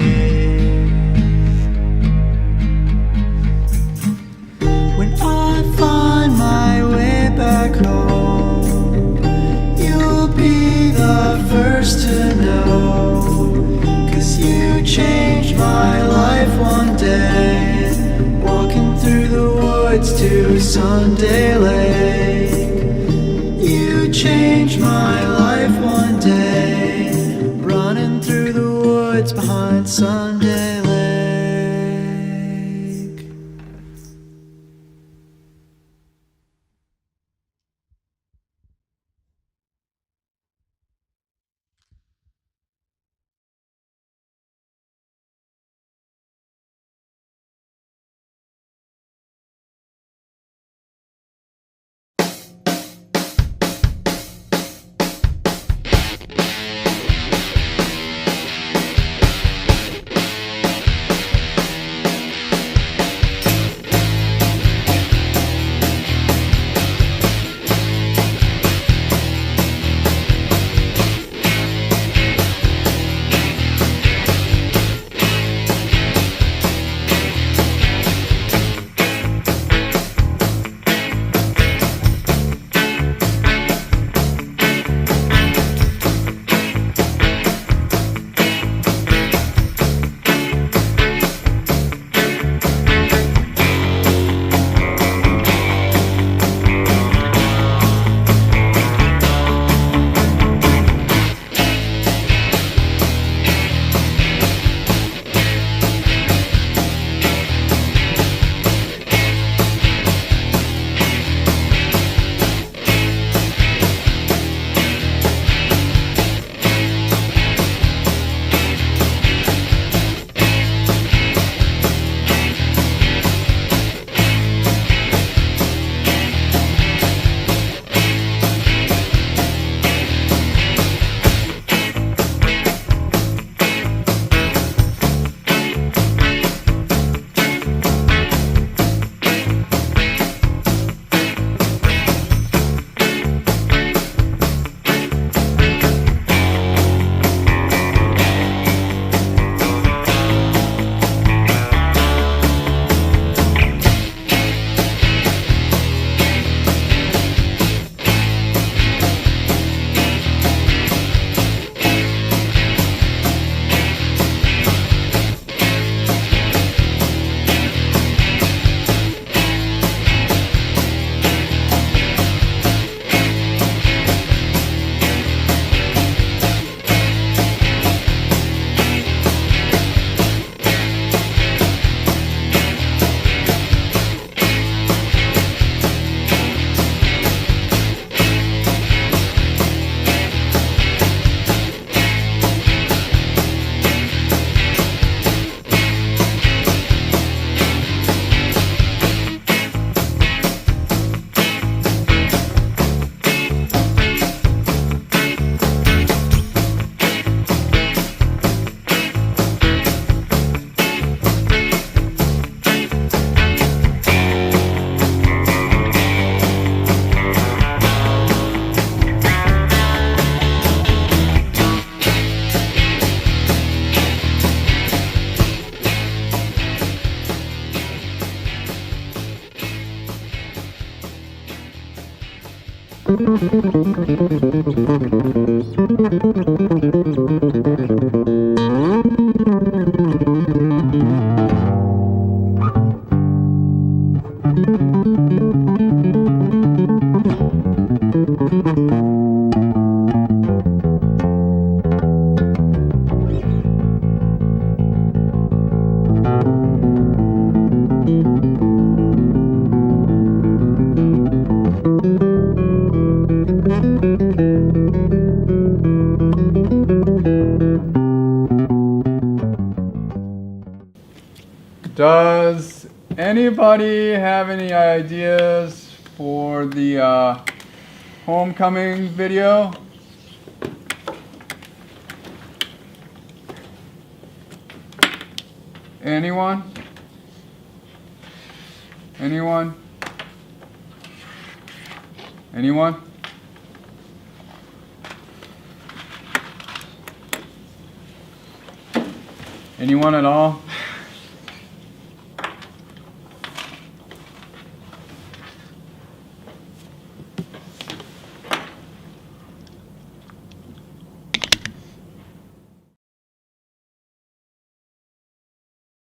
When I find my way back home, you'll be the first to know. 'Cause you changed my life one day, walking through the woods to Sunday Lake. You changed my life one day, running through the woods behind Sunday Lake. Does anybody have any ideas for the homecoming video? Anyone? Anyone? Anyone? Anyone at all?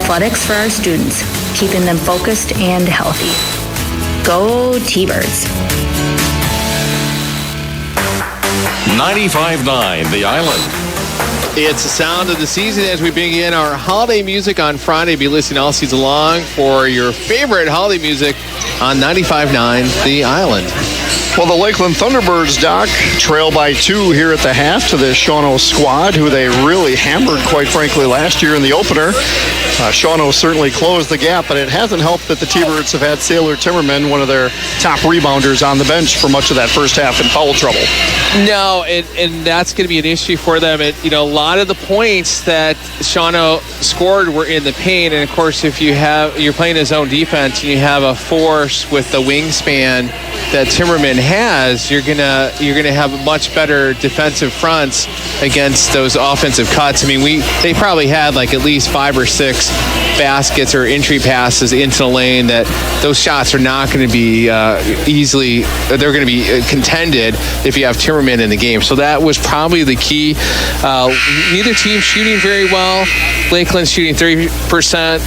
Athletics for our students, keeping them focused and healthy. Go T-Birds. 95.9 The Island. It's the sound of the season as we begin our holiday music on Friday. Be listening all season long for your favorite holiday music on 95.9 The Island. Well, the Lakeland Thunderbirds, Doc, trail by 2 here at the half to the Shawano squad, who they really hammered, quite frankly, last year in the opener. Shawano certainly closed the gap, but it hasn't helped that the T-Birds have had Sailor Timmerman, one of their top rebounders, on the bench for much of that first half in foul trouble. No, and that's going to be an issue for them. A lot of the points that Shawano scored were in the paint, and of course, if you're playing his own defense and you have a force with the wingspan that Timmerman has, you're gonna have much better defensive fronts against those offensive cuts. I mean, they probably had like at least 5 or 6 baskets or entry passes into the lane that those shots are not going to be easily. They're going to be contended if you have Timmerman in the game. So that was probably the key. Neither team shooting very well. Lakeland shooting 30%,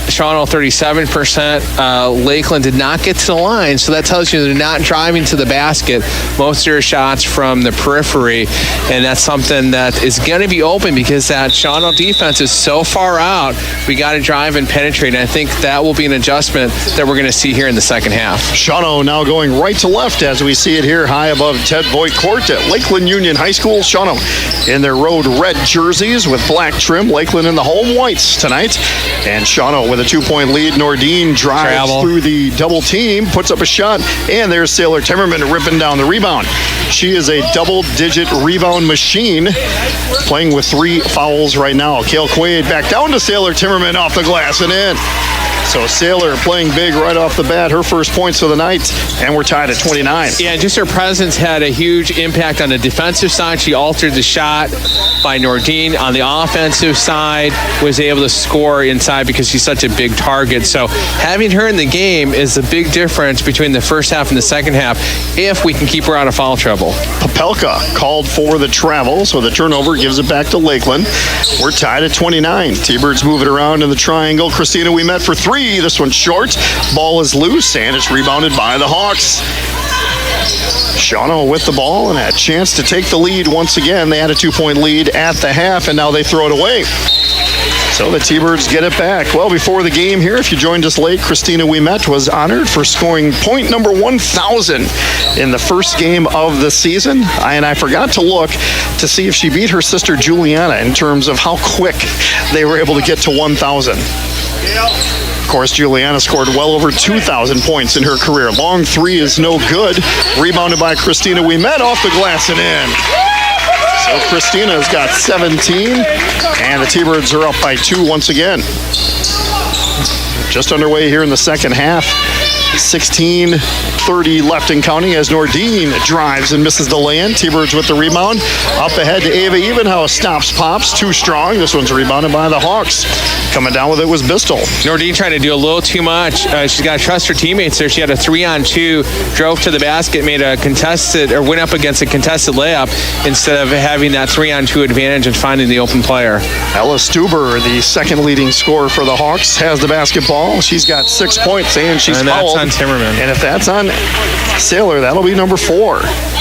Shawano 37%. Lakeland did not get to the line, so that tells you they're not driving to the basket. Most of their shots from the periphery, and that's something that is going to be open because that Shawano defense is so far out. We got to drive and penetrate, and I think that will be an adjustment that we're going to see here in the second half. Shawano now going right to left as we see it here high above Ted Voigt Court at Lakeland Union High School. Shawano in their road red jerseys with black trim. Lakeland in the home whites tonight. And Shawano with a 2-point lead. Nordine drives through the double team, puts up a shot, and there's Sailor Timmerman ripping down the rebound. She is a double-digit rebound machine, playing with 3 fouls right now. Kale Quaid back down to Sailor Timmerman off the glass and in. So Sailor playing big right off the bat, her first points of the night, and we're tied at 29. Yeah, just her presence had a huge impact on the defensive side. She altered the shot by Nordine. On the offensive side, was able to score inside because she's such a big target. So having her in the game is the big difference between the first half and the second half if we can keep her out of foul trouble. Popelka called for the travel, so the turnover gives it back to Lakeland. We're tied at 29. T-Birds move it around in the triangle. Christina Ouimet for 3. This one's short. Ball is loose, and it's rebounded by the Hawks. Shawano with the ball and a chance to take the lead once again. They had a 2-point lead at the half, and now they throw it away. So the T-Birds get it back. Well, before the game here, if you joined us late, Christina Ouimet was honored for scoring point number 1,000 in the first game of the season. I forgot to look to see if she beat her sister Juliana in terms of how quick they were able to get to 1,000. Of course, Juliana scored well over 2,000 points in her career. Long 3 is no good. Rebounded by Christina Ouimet off the glass and in. So Christina's got 17, and the T-Birds are up by 2 once again. Just underway here in the second half. 16:30 left and counting as Nordine drives and misses the lay-in. T-Birds with the rebound. Up ahead to Ava Evenhouse. Stops, pops. Too strong. This one's rebounded by the Hawks. Coming down with it was Bistel. Nordine trying to do a little too much. She's got to trust her teammates there. She had a 3-on-2, drove to the basket, made a contested, or went up against a contested layup instead of having that 3-on-2 advantage and finding the open player. Ella Stuber, the second leading scorer for the Hawks, has the basketball. She's got 6 points, and she's fouled. And that's on Timmerman. And if that's on Saylor, that'll be number 4.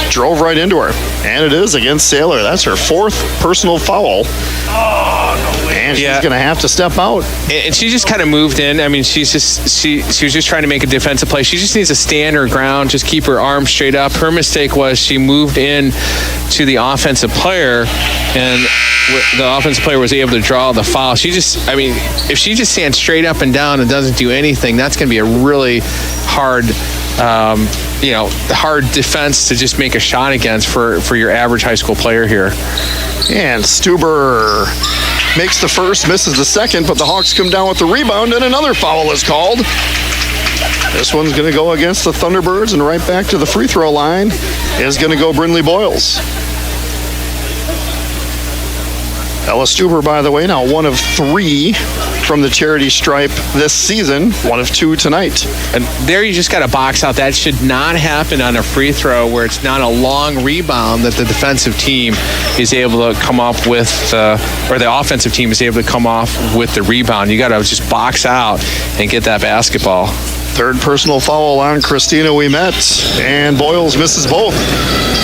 Drove right into her. And it is against Saylor. That's her 4th personal foul. And she's going to have to step out. And she just kind of moved in. I mean, she was just trying to make a defensive play. She just needs to stand her ground, just keep her arms straight up. Her mistake was she moved in to the offensive player, and the offensive player was able to draw the foul. If she just stands straight up and down and doesn't do anything, that's going to be a really hard hard defense to just make a shot against for your average high school player here. And Stuber makes the first, misses the second, but the Hawks come down with the rebound, and another foul is called. This one's going to go against the Thunderbirds, and right back to the free throw line is going to go Brindley Boyles. Ella Stuber, by the way, now 1 of 3 from the charity stripe this season, 1 of 2 tonight. And there you just got to box out. That should not happen on a free throw where it's not a long rebound that the defensive team is able to come up with, or the offensive team is able to come off with the rebound. You got to just box out and get that basketball. 3rd personal foul on Christina Ouimet, and Boyles misses both.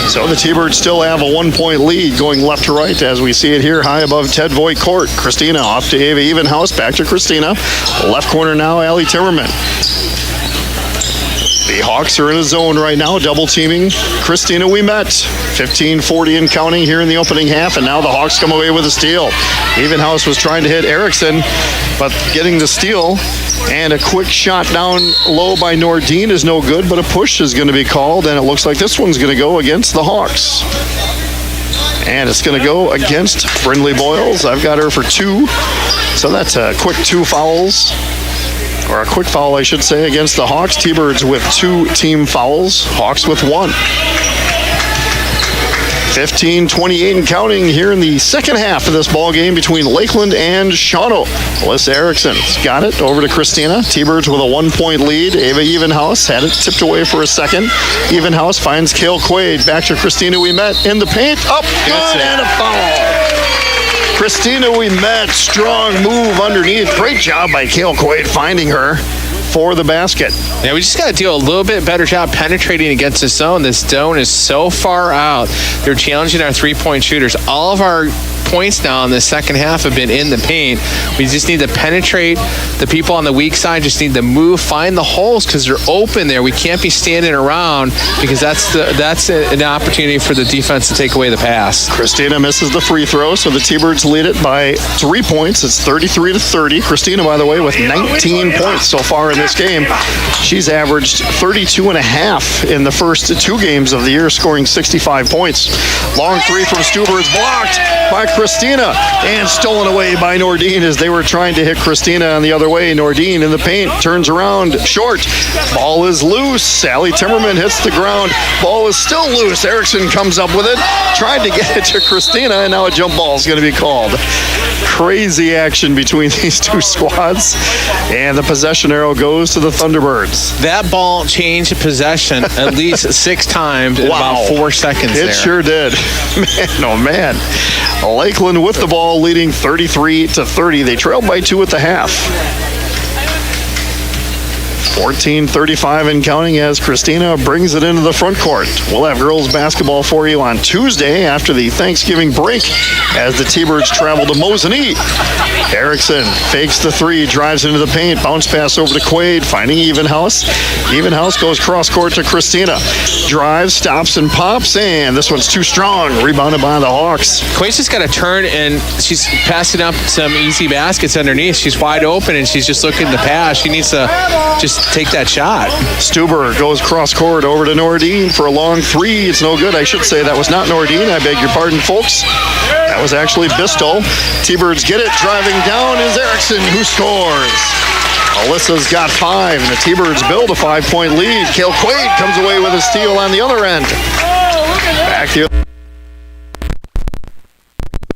So the T-Birds still have a 1-point lead going left to right as we see it here high above Ted Voigt Court. Christina off to Ava Evenhouse, back to Christina. Left corner now, Allie Timmerman. The Hawks are in a zone right now, double teaming Christina Ouimet. 15:40 and counting here in the opening half, and now the Hawks come away with a steal. Evenhouse was trying to hit Erickson, but getting the steal, and a quick shot down low by Nordine is no good, but a push is going to be called, and it looks like this one's going to go against the Hawks. And it's going to go against Brindley Boyles. I've got her for 2, so that's a quick 2 fouls. Or a quick foul, I should say, against the Hawks. T-Birds with 2 team fouls. Hawks with 1. 15:28 and counting here in the second half of this ball game between Lakeland and Shawano. Alyssa Erickson's got it over to Christina. T-Birds with a 1-point lead. Ava Evenhouse had it tipped away for a second. Evenhouse finds Kale Quaid. Back to Christina Ouimet in the paint. Up, good, and a foul. Christina Ouimet, strong move underneath. Great job by Kale Quaid finding her for the basket. Yeah, we just got to do a little bit better job penetrating against the zone. This zone is so far out. They're challenging our 3-point shooters. All of our points now in the second half have been in the paint. We just need to penetrate the people on the weak side. Just need to move, find the holes because they're open there. We can't be standing around because that's an opportunity for the defense to take away the pass. Christina misses the free throw, so the T-Birds lead it by 3 points. It's 33-30. Christina, by the way, with 19 points so far in this game. She's averaged 32.5 in the first 2 games of the year, scoring 65 points. Long 3 from Stuber is blocked by Christina and stolen away by Nordine as they were trying to hit Christina on the other way. Nordine in the paint, turns around, short. Ball is loose. Allie Timmerman hits the ground. Ball is still loose. Erickson comes up with it, tried to get it to Christina, and now a jump ball is going to be called. Crazy action between these 2 squads, and the possession arrow goes to the Thunderbirds. That ball changed possession at least 6 times in about 4 seconds there. It sure did. Man, oh man. Lakeland with the ball leading 33-30. They trailed by 2 at the half. 14:35 and counting as Christina brings it into the front court. We'll have girls basketball for you on Tuesday after the Thanksgiving break as the T-Birds travel to Mosinee. Erickson fakes the 3, drives into the paint, bounce pass over to Quaid, finding Evenhouse. Evenhouse goes cross court to Christina. Drives, stops, and pops, and this one's too strong. Rebounded by the Hawks. Quaid's just got to turn, and she's passing up some easy baskets underneath. She's wide open, and she's just looking to pass. She needs to just take that shot. Stuber goes cross court over to Nordine for a long 3. It's no good. I should say that was not Nordine. I beg your pardon, folks. That was actually Bistel. T-Birds get it. Driving down is Erickson, who scores. Alyssa's got 5, and the T-Birds build a 5-point lead. Kale Quaid comes away with a steal on the other end. Back to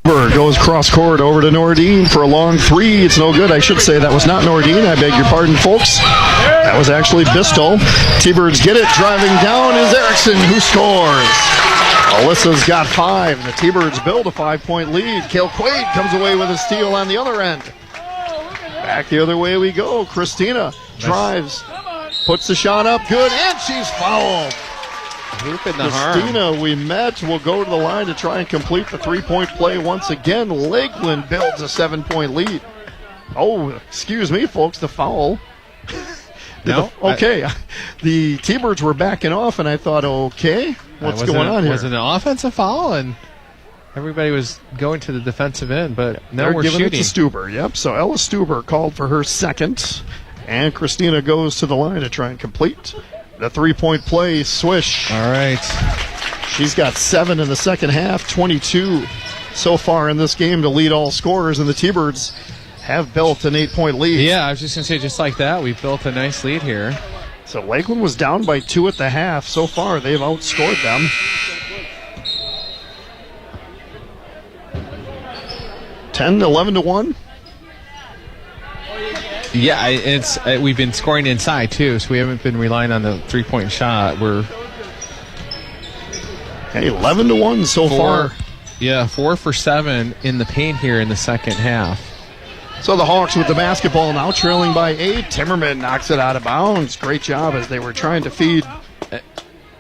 Goes cross court over to Nordine for a long three. It's no good. I should say that was not Nordine. I beg your pardon, folks. That was actually Bistol. T-Birds get it. Driving down is Erickson, who scores. Alyssa's got 5, and the T-Birds build a 5-point lead. Kale Quaid comes away with a steal on the other end. Back the other way we go. Christina drives, puts the shot up, good, and she's fouled. Hoop in the harm. Christina, we met, will go to the line to try and complete the 3-point play once again. Lakeland builds a 7-point lead. Oh, excuse me, folks, the foul. The T-Birds were backing off, and I thought, okay, what's going on here? Was it an offensive foul? And everybody was going to the defensive end, but now They're we're giving shooting. it to Stuber, yep. So Ella Stuber called for her second, and Christina goes to the line to try and complete the 3-point play. Swish. All right. She's got 7 in the second half, 22 so far in this game to lead all scorers, and the T-Birds have built an 8-point lead. Yeah, I was just going to say, just like that, we built a nice lead here. So Lakeland was down by 2 at the half. So far, they've outscored them. $10, 11-1. Yeah, we've been scoring inside too, so we haven't been relying on the 3-point shot. We're 11-1 so far. Yeah, 4 for 7 in the paint here in the second half. So the Hawks with the basketball now trailing by 8. Timmerman knocks it out of bounds. Great job as they were trying to feed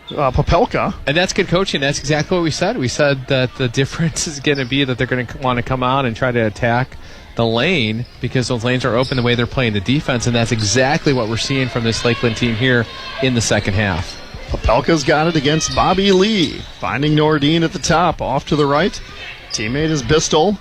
Popelka. And that's good coaching. That's exactly what we said. We said that the difference is going to be that they're going to want to come out and try to attack the lane because those lanes are open the way they're playing the defense, and that's exactly what we're seeing from this Lakeland team here in the second half. Popelka's got it against Bobby Lee. Finding Nordine at the top. Off to the right. Teammate is Bistel.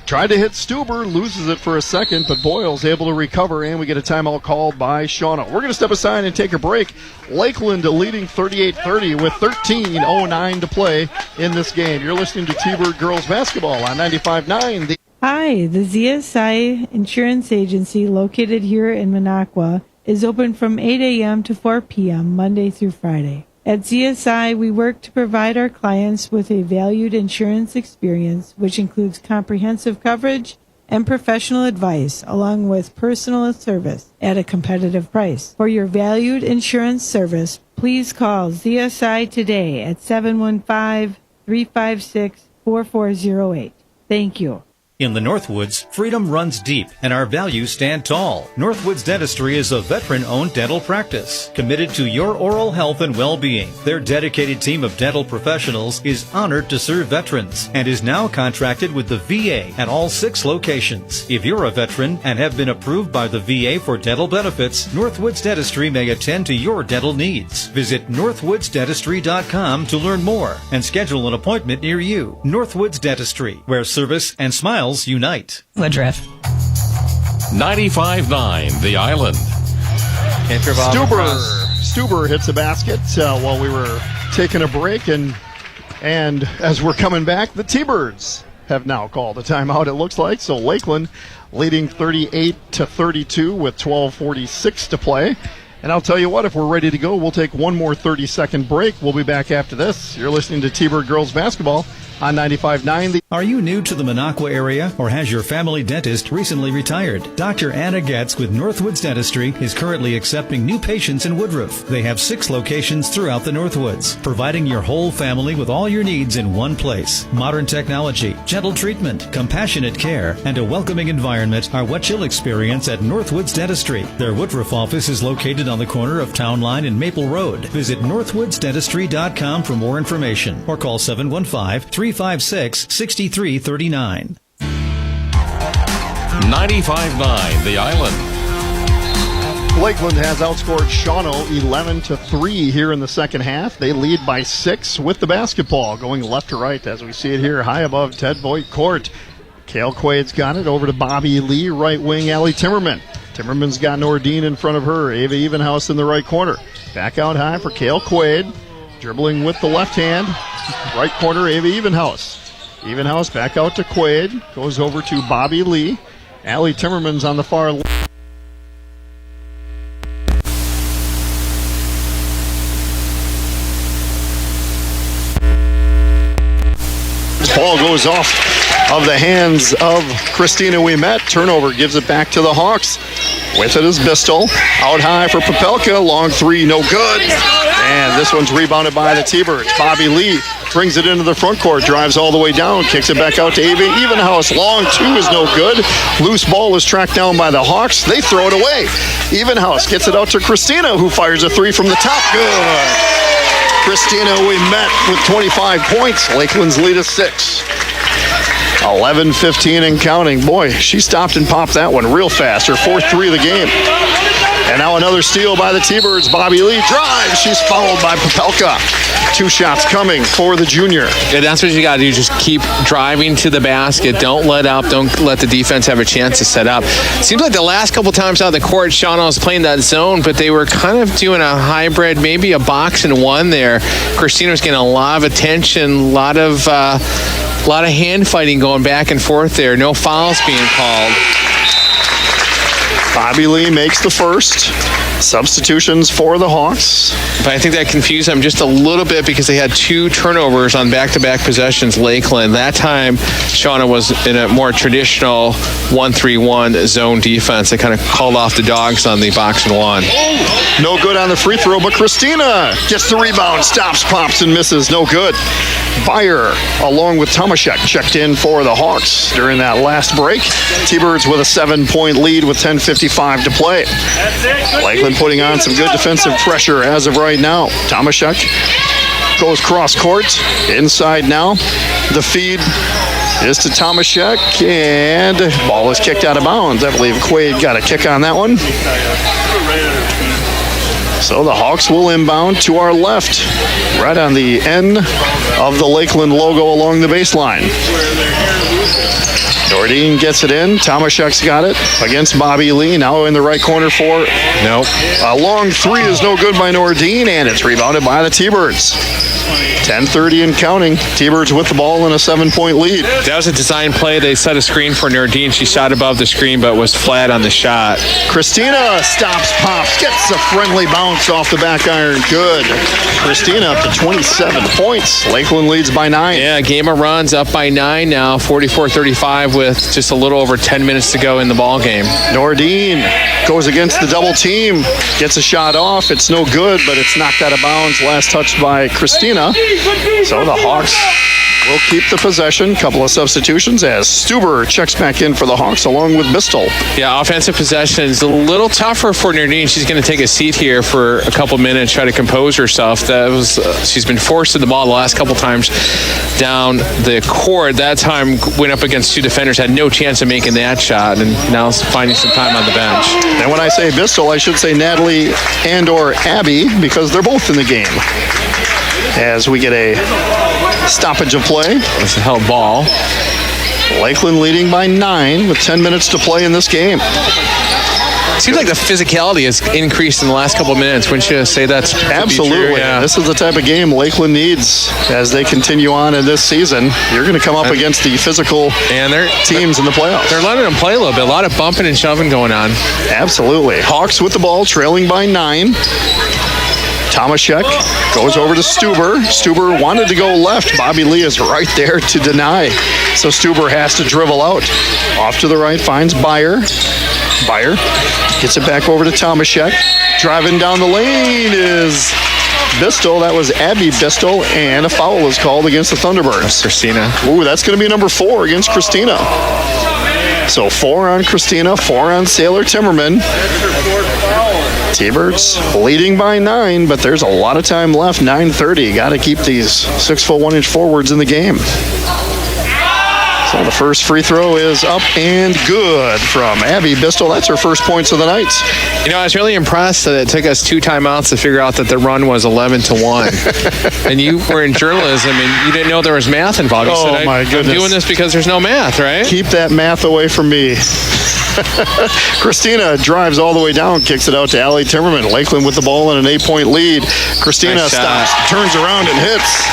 Tried to hit Stuber, loses it for a second, but Boyle's able to recover, and we get a timeout called by Shawano. We're going to step aside and take a break. Lakeland leading 38-30 with 13:09 to play in this game. You're listening to T-Bird Girls Basketball on 95.9. Hi, the ZSI Insurance Agency located here in Minocqua is open from 8 a.m. to 4 p.m. Monday through Friday. At ZSI, we work to provide our clients with a valued insurance experience, which includes comprehensive coverage and professional advice, along with personal service at a competitive price. For your valued insurance service, please call ZSI today at 715-356-4408. Thank you. In the Northwoods, freedom runs deep and our values stand tall. Northwoods Dentistry is a veteran-owned dental practice committed to your oral health and well-being. Their dedicated team of dental professionals is honored to serve veterans and is now contracted with the VA at all 6 locations. If you're a veteran and have been approved by the VA for dental benefits, Northwoods Dentistry may attend to your dental needs. Visit northwoodsdentistry.com to learn more and schedule an appointment near you. Northwoods Dentistry, where service and smiles unite. Woodruff. 95.9 The Island. Stuber hits a basket while we were taking a break, and as we're coming back, the T-Birds have now called a timeout, it looks like. So Lakeland leading 38-32 with 12:46 to play. And I'll tell you what, if we're ready to go, we'll take one more 30-second break. We'll be back after this. You're listening to T-Bird Girls Basketball on 95.9. Are you new to the Minocqua area or has your family dentist recently retired? Dr. Anna Getz with Northwoods Dentistry is currently accepting new patients in Woodruff. They have 6 locations throughout the Northwoods, providing your whole family with all your needs in one place. Modern technology, gentle treatment, compassionate care, and a welcoming environment are what you'll experience at Northwoods Dentistry. Their Woodruff office is located on the corner of Town Line and Maple Road. Visit northwoodsdentistry.com for more information or call 715-356-6339. 95.9 The Island. Lakeland has outscored Shawano 11-3 here in the second half. They lead by 6 with the basketball going left to right as we see it here high above Ted Voigt Court. Kale Quaid's got it over to Bobby Lee, right wing Allie Timmerman. Timmerman's got Nordine in front of her. Ava Evenhouse in the right corner. Back out high for Kale Quaid. Dribbling with the left hand. Right corner, Ava Evenhouse. Evenhouse back out to Quaid. Goes over to Bobby Lee. Allie Timmerman's on the far left. ball goes off of the hands of Christina Ouimet. Turnover gives it back to the Hawks. With it is Bistel. Out high for Popelka. Long three, no good. And this one's rebounded by the T-Birds. Bobby Lee brings it into the front court, drives all the way down, kicks it back out to Ava Evenhouse. Long two is no good. Loose ball is tracked down by the Hawks. They throw it away. Evenhouse gets it out to Christina, who fires a three from the top. Good. Christina Ouimet with 25 points. Lakeland's lead is 6. 11-15 and counting. Boy, she stopped and popped that one real fast. Her fourth three of the game. And now another steal by the T-Birds. Bobby Lee drives. She's fouled by Popelka. 2 shots coming for the junior. Yeah, that's what you got to do. Just keep driving to the basket. Don't let up. Don't let the defense have a chance to set up. Seems like the last couple times out of the court, Shawano was playing that zone, but they were kind of doing a hybrid, maybe a box and one there. Christina was getting a lot of attention, a lot of hand fighting going back and forth there. No fouls being called. Bobby Lee makes the first. Substitutions for the Hawks. But I think that confused them just a little bit because they had 2 turnovers on back-to-back possessions, Lakeland. That time, Shawano was in a more traditional 1-3-1 zone defense. They kind of called off the dogs on the box and one. No good on the free throw, but Christina gets the rebound, stops, pops, and misses. No good. Beyer, along with Tomaszek, checked in for the Hawks during that last break. T-Birds with a 7-point lead with 10:55 to play. Lakeland putting on some good defensive pressure as of right now. Tomaszek goes cross court, inside now. The feed is to Tomaszek, and ball is kicked out of bounds. I believe Quaid got a kick on that one. So the Hawks will inbound to our left, right on the end of the Lakeland logo along the baseline. Nordine gets it in. Tomaszek's got it against Bobby Lee. Now in the right corner for... Nope. A long three is no good by Nordine, and it's rebounded by the T-Birds. 10:30 and counting. T-Birds with the ball in a 7-point lead. That was a design play. They set a screen for Nordine. She shot above the screen, but was flat on the shot. Christina stops, pops, gets a friendly bounce off the back iron. Good. Christina up to 27 points. Lakeland leads by 9. Yeah, game of runs up by 9 now, 44-35 with just a little over 10 minutes to go in the ball game. Nordine goes against the double team, gets a shot off. It's no good, but it's knocked out of bounds. Last touched by Christina. So the Hawks will keep the possession. Couple of substitutions as Stuber checks back in for the Hawks along with Bistel. Yeah, offensive possession is a little tougher for Nordine. She's going to take a seat here for a couple minutes, try to compose herself. That was she's been forced to the ball the last couple times down the court. That time went up against 2 defenders, had no chance of making that shot, and now finding some time on the bench. And when I say Bistel, I should say Natalie and or Abby, because they're both in the game. As we get a stoppage of play. It's a held ball. Lakeland leading by 9 with 10 minutes to play in this game. It seems like the physicality has increased in the last couple of minutes. Wouldn't you say that's absolutely? Yeah. This is the type of game Lakeland needs as they continue on in this season. You're going to come up against the physical teams in the playoffs. They're letting them play a little bit. A lot of bumping and shoving going on. Absolutely. Hawks with the ball, trailing by 9. Tomaszek goes over to Stuber. Stuber wanted to go left. Bobby Lee is right there to deny. So Stuber has to dribble out. Off to the right, finds Beyer. Beyer gets it back over to Tomaszek. Driving down the lane is Bistel. That was Abby Bistel, and a foul is called against the Thunderbirds. Christina. Ooh, that's going to be number 4 against Christina. So 4 on Christina, 4 on Sailor Timmerman. T-Birds leading by 9, but there's a lot of time left. 9:30. Got to keep these 6'1" 1-inch forwards in the game. So the first free throw is up and good from Abby Bistel. That's her first points of the night. You know, I was really impressed that it took us 2 timeouts to figure out that the run was 11-1. And you were in journalism and you didn't know there was math involved. You said, my goodness. I'm doing this because there's no math, right? Keep that math away from me. Christina drives all the way down, kicks it out to Allie Timmerman. Lakeland with the ball in an 8-point lead. Christina Nice shot. stops, turns around and hits.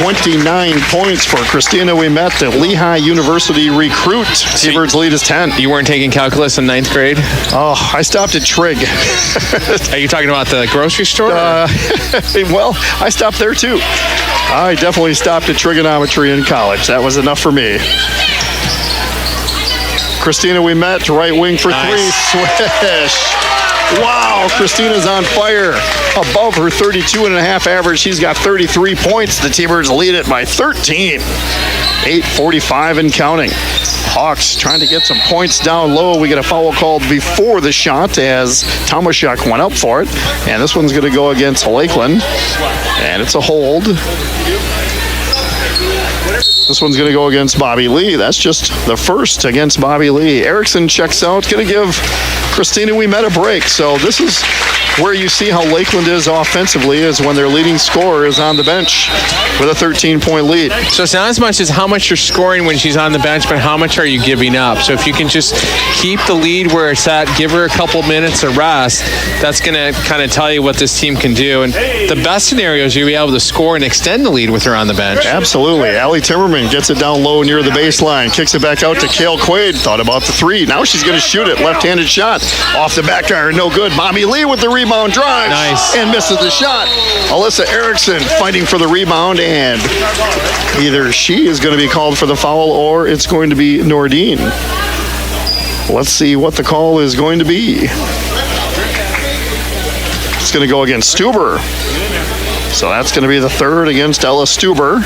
29 points for Christina. We met the Lehigh University recruit. T-Birds lead is 10. You weren't taking calculus in 9th grade? Oh, I stopped at Trig. Are you talking about the grocery store? Well, I stopped there too. I definitely stopped at trigonometry in college. That was enough for me. Christina, we met right wing for three. Swish. Wow, Christina's on fire. Above her 32.5 average. She's got 33 points. The T-Birds lead it by 13. 8:45 and counting. Hawks trying to get some points down low. We get a foul called before the shot as Tomaszek went up for it. And this one's going to go against Lakeland. And it's a hold. This one's going to go against Bobby Lee. That's just the first against Bobby Lee. Erickson checks out. Going to give Christina We Met a break. So this is where you see how Lakeland is offensively, is when their leading scorer is on the bench with a 13-point lead. So it's not as much as how much you're scoring when she's on the bench, but how much are you giving up? So if you can just keep the lead where it's at, give her a couple minutes of rest, that's going to kind of tell you what this team can do. And the best scenario is you'll be able to score and extend the lead with her on the bench. Absolutely. Allie Timmerman gets it down low near the baseline, kicks it back out to Kale Quaid. Thought about the three. Now she's going to shoot it. Left-handed shot. Off the back iron. No good. Bobby Lee with the rebound, drives. Nice. And misses the shot. Alyssa Erickson fighting for the rebound, and either she is going to be called for the foul or it's going to be Nordine. Let's see what the call is going to be. It's going to go against Stuber. So that's going to be the third against Ella Stuber.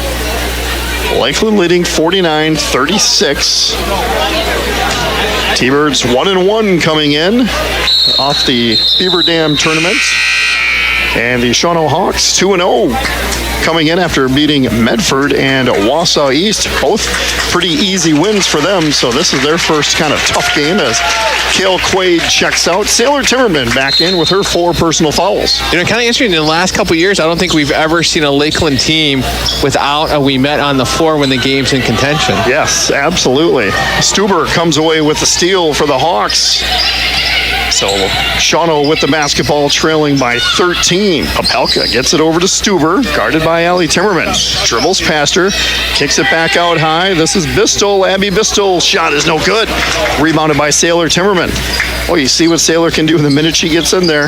Lakeland leading 49-36. T-Birds 1-1 coming in off the Beaver Dam tournament. And the Shawano Hawks 2-0 coming in after beating Medford and Wausau East. Both pretty easy wins for them, so this is their first kind of tough game as Kale Quaid checks out. Sailor Timmerman back in with her 4 personal fouls. You know, kind of interesting, in the last couple of years, I don't think we've ever seen a Lakeland team without a We Met on the floor when the game's in contention. Yes, absolutely. Stuber comes away with the steal for the Hawks. So Shawano with the basketball trailing by 13. Popelka gets it over to Stuber, guarded by Allie Timmerman. Dribbles past her, kicks it back out high. This is Bistel. Abby Bistel. Shot is no good. Rebounded by Sailor Timmerman. Oh, you see what Sailor can do the minute she gets in there.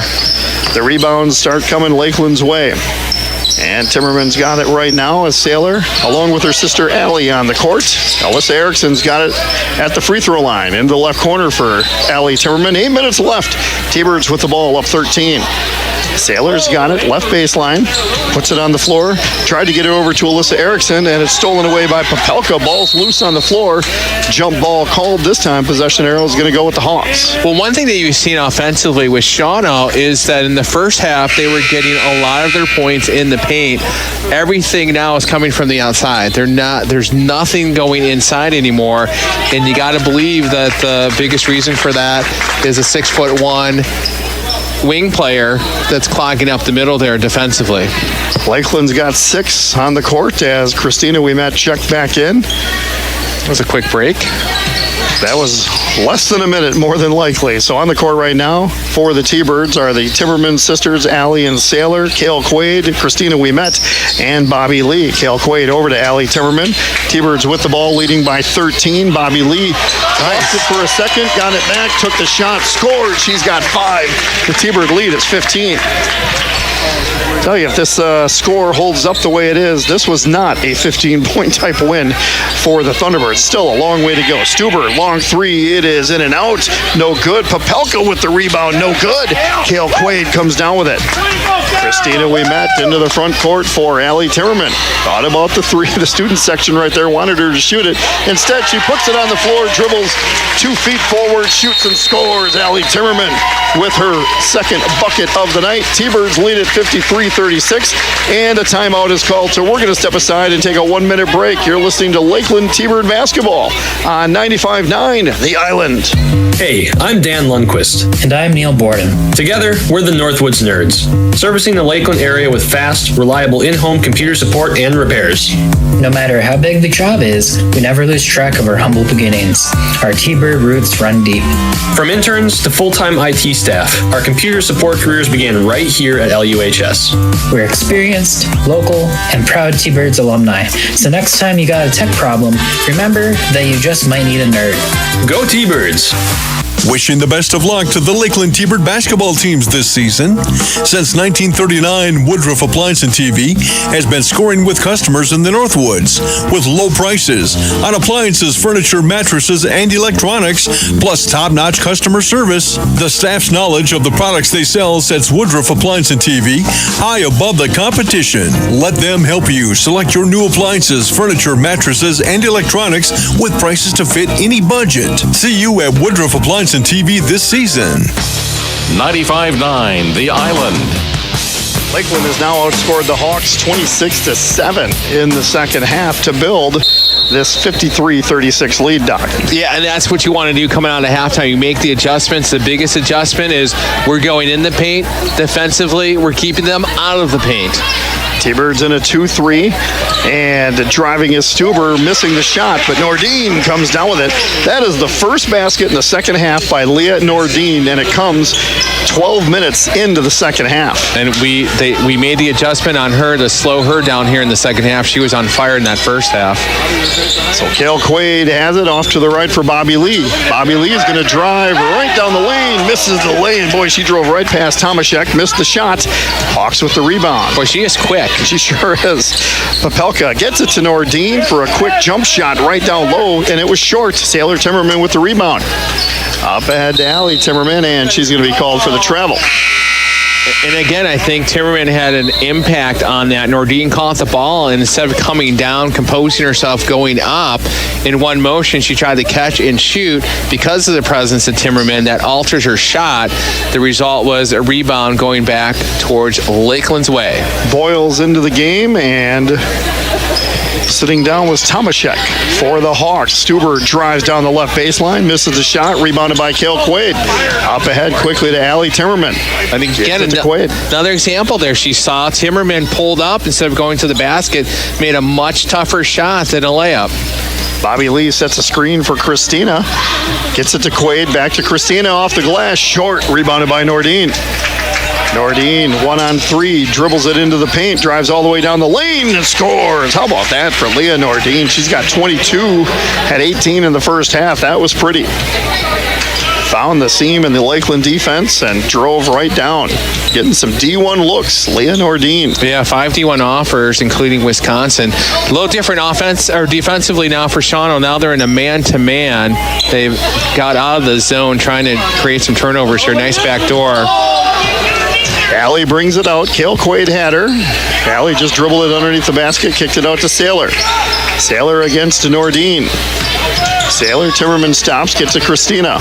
The rebounds start coming Lakeland's way. And Timmerman's got it right now as Sailor, along with her sister Allie, on the court. Alyssa Erickson's got it at the free throw line in the left corner for Allie Timmerman. 8 minutes left. T-Birds with the ball up 13. Sailor's got it, left baseline, puts it on the floor, tried to get it over to Alyssa Erickson, and it's stolen away by Popelka. Ball's loose on the floor. Jump ball called this time. Possession arrow is going to go with the Hawks. Well, one thing that you've seen offensively with Shawano is that in the first half, they were getting a lot of their points in the paint. Everything now is coming from the outside. There's nothing going inside anymore, and you got to believe that the biggest reason for that is a 6'1" wing player that's clogging up the middle there defensively. Lakeland's got 6 on the court as Christina We Met checked back in. That was a quick break. That was less than a minute, more than likely. So on the court right now for the T-Birds are the Timmerman sisters, Allie and Sailor, Kale Quaid, Christina We Met, and Bobby Lee. Kale Quaid over to Allie Timmerman. T-Birds with the ball, leading by 13. Bobby Lee lost it for a second, got it back, took the shot, scored. She's got 5. The T-Bird lead is 15. Tell you, if this score holds up the way it is, this was not a 15-point type win for the Thunderbirds. Still a long way to go. Stuber, long 3, it is in and out. No good. Popelka with the rebound, no good. Kale Quaid comes down with it. Christina We Met into the front court for Allie Timmerman. Thought about the 3, the student section right there, wanted her to shoot it. Instead, she puts it on the floor, dribbles 2 feet forward, shoots and scores. Allie Timmerman with her second bucket of the night. T-Birds lead at 53-36, and a timeout is called. So we're going to step aside and take a 1-minute break. You're listening to Lakeland T-Bird basketball on 95.9 The Island. Hey, I'm Dan Lundquist. And I'm Neil Borden. Together, we're the Northwoods Nerds, servicing the Lakeland area with fast, reliable in-home computer support and repairs. No matter how big the job is, we never lose track of our humble beginnings. Our T-Bird roots run deep. From interns to full-time IT staff, our computer support careers began right here at LUHS. We're experienced, local, and proud T-Birds alumni. So next time you got a tech problem, remember that you just might need a nerd. Go T-Birds! Wishing the best of luck to the Lakeland T-Bird basketball teams this season. Since 1939, Woodruff Appliance and TV has been scoring with customers in the Northwoods with low prices on appliances, furniture, mattresses, and electronics, plus top-notch customer service. The staff's knowledge of the products they sell sets Woodruff Appliance and TV high above the competition. Let them help you select your new appliances, furniture, mattresses, and electronics with prices to fit any budget. See you at Woodruff Appliance and TV this season. 95.9 The Island. Lakeland has now outscored the Hawks 26-7 in the second half to build this 53-36 lead, Doc. Yeah, and that's what you want to do coming out of halftime. You make the adjustments. The biggest adjustment is we're going in the paint. Defensively, we're keeping them out of the paint. T-Birds in a 2-3, and driving is Stuber, missing the shot, but Nordine comes down with it. That is the first basket in the second half by Leah Nordine, and it comes 12 minutes into the second half. And we made the adjustment on her to slow her down here in the second half. She was on fire in that first half. So Kale Quaid has it off to the right for Bobby Lee. Bobby Lee is going to drive right down the lane, misses the lane. Boy, she drove right past Tomaszek, missed the shot. Hawks with the rebound. Boy, she is quick. She sure is. Papelka gets it to Nordine for a quick jump shot right down low, and it was short. Sailor Timmerman with the rebound. Up ahead to Allie Timmerman, and she's going to be called for the travel. And again, I think Timmerman had an impact on that. Nordine caught the ball, and instead of coming down, composing herself, going up in one motion, she tried to catch and shoot. Because of the presence of Timmerman, that alters her shot. The result was a rebound going back towards Lakeland's way. Boyles into the game, and sitting down was Tomaszek for the Hawks. Stuber drives down the left baseline, misses the shot, rebounded by Kale Quaid. Up ahead quickly to Allie Timmerman. I think again, another example there. She saw Timmerman pulled up instead of going to the basket, made a much tougher shot than a layup. Bobby Lee sets a screen for Christina. Gets it to Quaid, back to Christina off the glass, short, rebounded by Nordine. Nordine, 1-on-3, dribbles it into the paint, drives all the way down the lane and scores. How about that for Leah Nordine? She's got 22, had 18 in the first half. That was pretty. Found the seam in the Lakeland defense and drove right down. Getting some D1 looks, Leah Nordine. Yeah, 5 D1 offers, including Wisconsin. A little different offense or defensively now for Shawano. Now they're in a man-to-man. They've got out of the zone trying to create some turnovers here. Nice back door. Allie brings it out. Kale Quaid had her. Allie just dribbled it underneath the basket, kicked it out to Sailor. Sailor against Nordine. Sailor Timmerman stops, gets to Christina.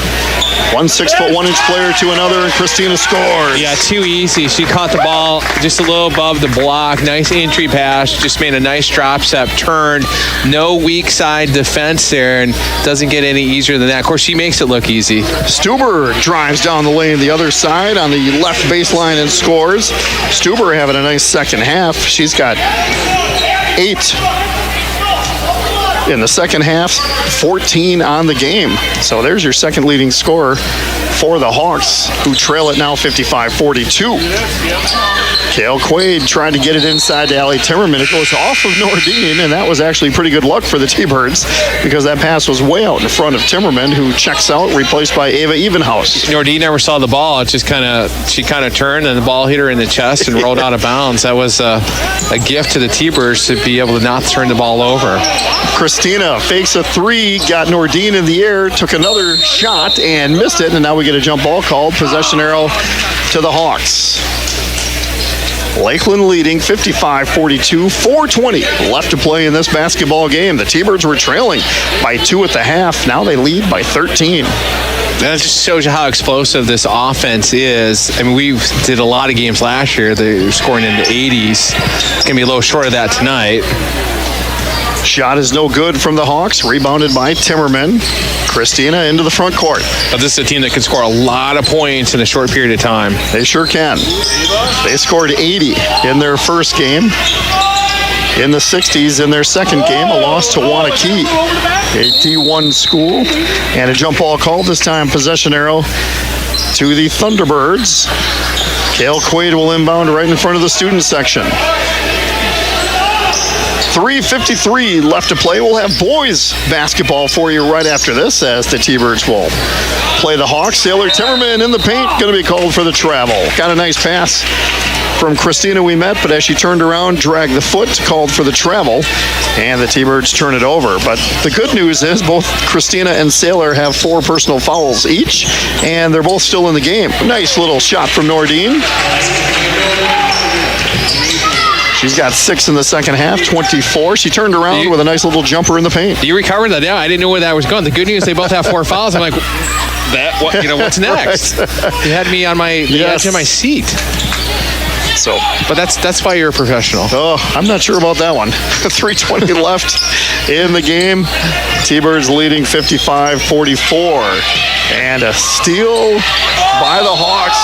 One 6'1" player to another, and Christina scores. Yeah, too easy. She caught the ball just a little above the block. Nice entry pass. Just made a nice drop step, turned. No weak side defense there, and doesn't get any easier than that. Of course, she makes it look easy. Stuber drives down the lane the other side on the left baseline and scores. Stuber having a nice second half. She's got 8 in the second half, 14 on the game. So there's your second leading scorer for the Hawks, who trail it now 55-42. Kale Quaid trying to get it inside to Allie Timmerman. It goes off of Nordine, and that was actually pretty good luck for the T-Birds because that pass was way out in front of Timmerman, who checks out, replaced by Ava Evenhouse. Nordine never saw the ball. It just she kind of turned, and the ball hit her in the chest and rolled out of bounds. That was a gift to the T-Birds to be able to not turn the ball over. Christina fakes a 3, got Nordine in the air, took another shot and missed it, and now we get a jump ball called. Possession arrow to the Hawks. Lakeland leading 55-42, 4:20 left to play in this basketball game. The T-Birds were trailing by 2 at the half. Now they lead by 13. That just shows you how explosive this offense is. I mean, we did a lot of games last year. They were scoring in the 80s. Going to be a little short of that tonight. Shot is no good from the Hawks. Rebounded by Timmerman. Christina into the front court. But this is a team that can score a lot of points in a short period of time. They sure can. They scored 80 in their first game. In the 60s in their second game, a loss to Wanakee, a D1 school. And a jump ball called this time, possession arrow to the Thunderbirds. Kale Quaid will inbound right in front of the student section. 3:53 left to play. We'll have boys basketball for you right after this as the T-Birds will play the Hawks. Sailor Timmerman in the paint, going to be called for the travel. Got a nice pass from Christina Ouimet, but as she turned around, dragged the foot, called for the travel, and the T-Birds turn it over. But the good news is both Christina and Sailor have 4 personal fouls each, and they're both still in the game. Nice little shot from Nordine. She's got 6 in the second half, 24. She turned around with a nice little jumper in the paint. You recovered that? Yeah, I didn't know where that was going. The good news, they both have 4 fouls. I'm like, what's next? You had me on the edge of my seat. So, but that's why you're a professional. Oh, I'm not sure about that one. 3:20 left in the game. T-Birds leading 55-44. And a steal by the Hawks.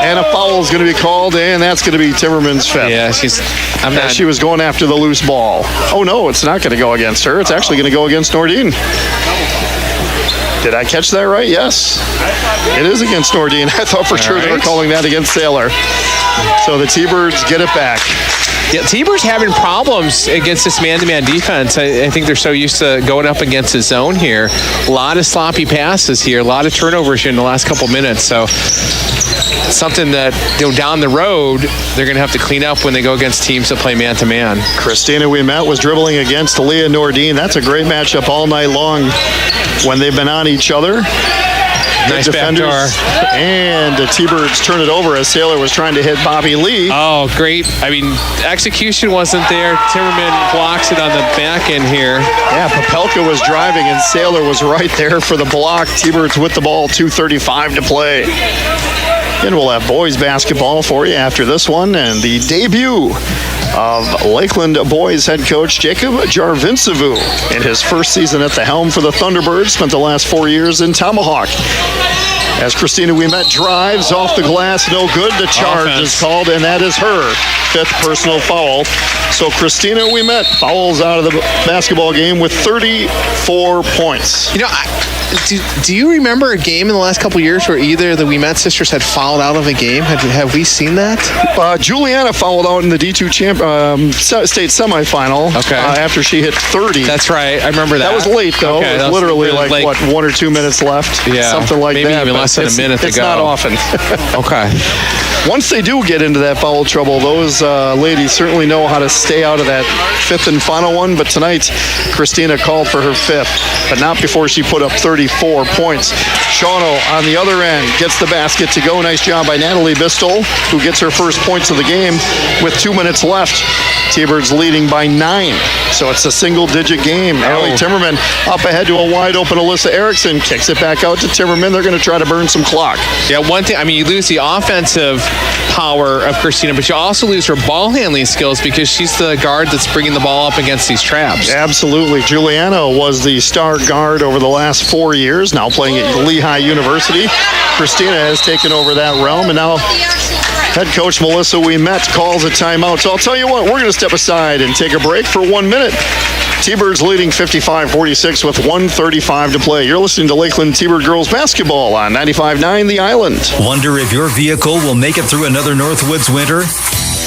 And a foul is going to be called, and that's going to be Timmerman's 5th. Yeah, she was going after the loose ball. Oh, no, it's not going to go against her. It's actually going to go against Nordine. Did I catch that right? Yes. It is against Nordine. I thought for sure they were calling that against Sailor. So the T-Birds get it back. Yeah, T-Birds having problems against this man-to-man defense. I think they're so used to going up against the zone here. A lot of sloppy passes here, a lot of turnovers here in the last couple minutes. So something that down the road they're going to have to clean up when they go against teams that play man-to-man. Christina Ouimet was dribbling against Leah Nordine. That's a great matchup all night long when they've been on each other. Nice backdoor. And the T-Birds turn it over as Sailor was trying to hit Bobby Lee. Oh, great. I mean, execution wasn't there. Timmerman blocks it on the back end here. Yeah, Popelka was driving and Sailor was right there for the block. T-Birds with the ball, 2:35 to play. And we'll have boys basketball for you after this one. And the debut of Lakeland boys head coach Jacob Jarvincevu in his first season at the helm for the Thunderbirds. Spent the last 4 years in Tomahawk. As Christina Ouimet drives off the glass, no good. The charge is called, and that is her 5th personal foul. So Christina Ouimet fouls out of the basketball game with 34 points. Do you remember a game in the last couple of years where either of the Ouimet sisters had fouled out of a game? Have we seen that? Juliana fouled out in the D2 state semifinal after she hit 30. That's right. I remember that. That was late, though. Okay, it was literally like 1 or 2 minutes left? Yeah. Something like maybe that. Maybe even less than a minute to go. It's not often. Okay. Once they do get into that foul trouble, those ladies certainly know how to stay out of that 5th and final one. But tonight, Christina called for her 5th, but not before she put up 34 points. Shawano on the other end gets the basket to go. Nice job by Natalie Bistol, who gets her first points of the game with 2 minutes left. T-Birds leading by 9. So it's a single-digit game. Allie Timmerman up ahead to a wide-open Alyssa Erickson. Kicks it back out to Timmerman. They're going to try to burn some clock. Yeah, one thing, you lose the offensive power of Christina, but you also lose her ball handling skills because she's the guard that's bringing the ball up against these traps. Absolutely. Juliana was the star guard over the last 4 years, now playing at Lehigh University. Christina has taken over that realm, and now head coach Melissa Ouimet calls a timeout. So I'll tell you what, we're going to step aside and take a break for 1 minute. T-Birds leading 55-46 with 1:35 to play. You're listening to Lakeland T-Bird girls basketball on 95.9 The Island. Wonder if your vehicle will make it through another Northwoods winter?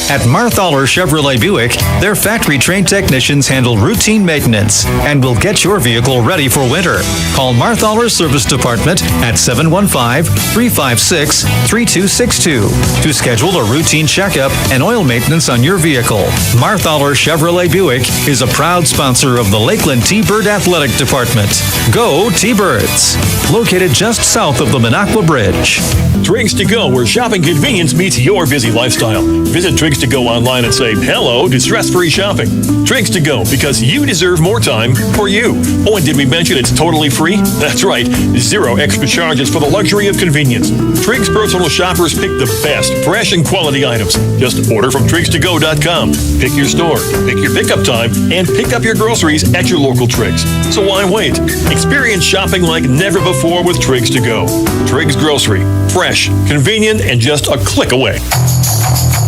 At Marthaler Chevrolet Buick, their factory-trained technicians handle routine maintenance and will get your vehicle ready for winter. Call Marthaler Service Department at 715-356-3262 to schedule a routine checkup and oil maintenance on your vehicle. Marthaler Chevrolet Buick is a proud sponsor of the Lakeland T-Bird Athletic Department. Go T-Birds! Located just south of the Minocqua Bridge. Triggs to Go, where shopping convenience meets your busy lifestyle. Visit Triggs Triggs to Go online and say hello to stress-free shopping. Triggs to Go, because you deserve more time for you. Oh, and did we mention it's totally free? That's right, 0 extra charges for the luxury of convenience. Triggs personal shoppers pick the best, fresh and quality items. Just order from TriggsToGo.com. Pick your store, pick your pickup time, and pick up your groceries at your local Triggs. So why wait? Experience shopping like never before with Triggs to Go. Triggs Grocery. Fresh, convenient, and just a click away.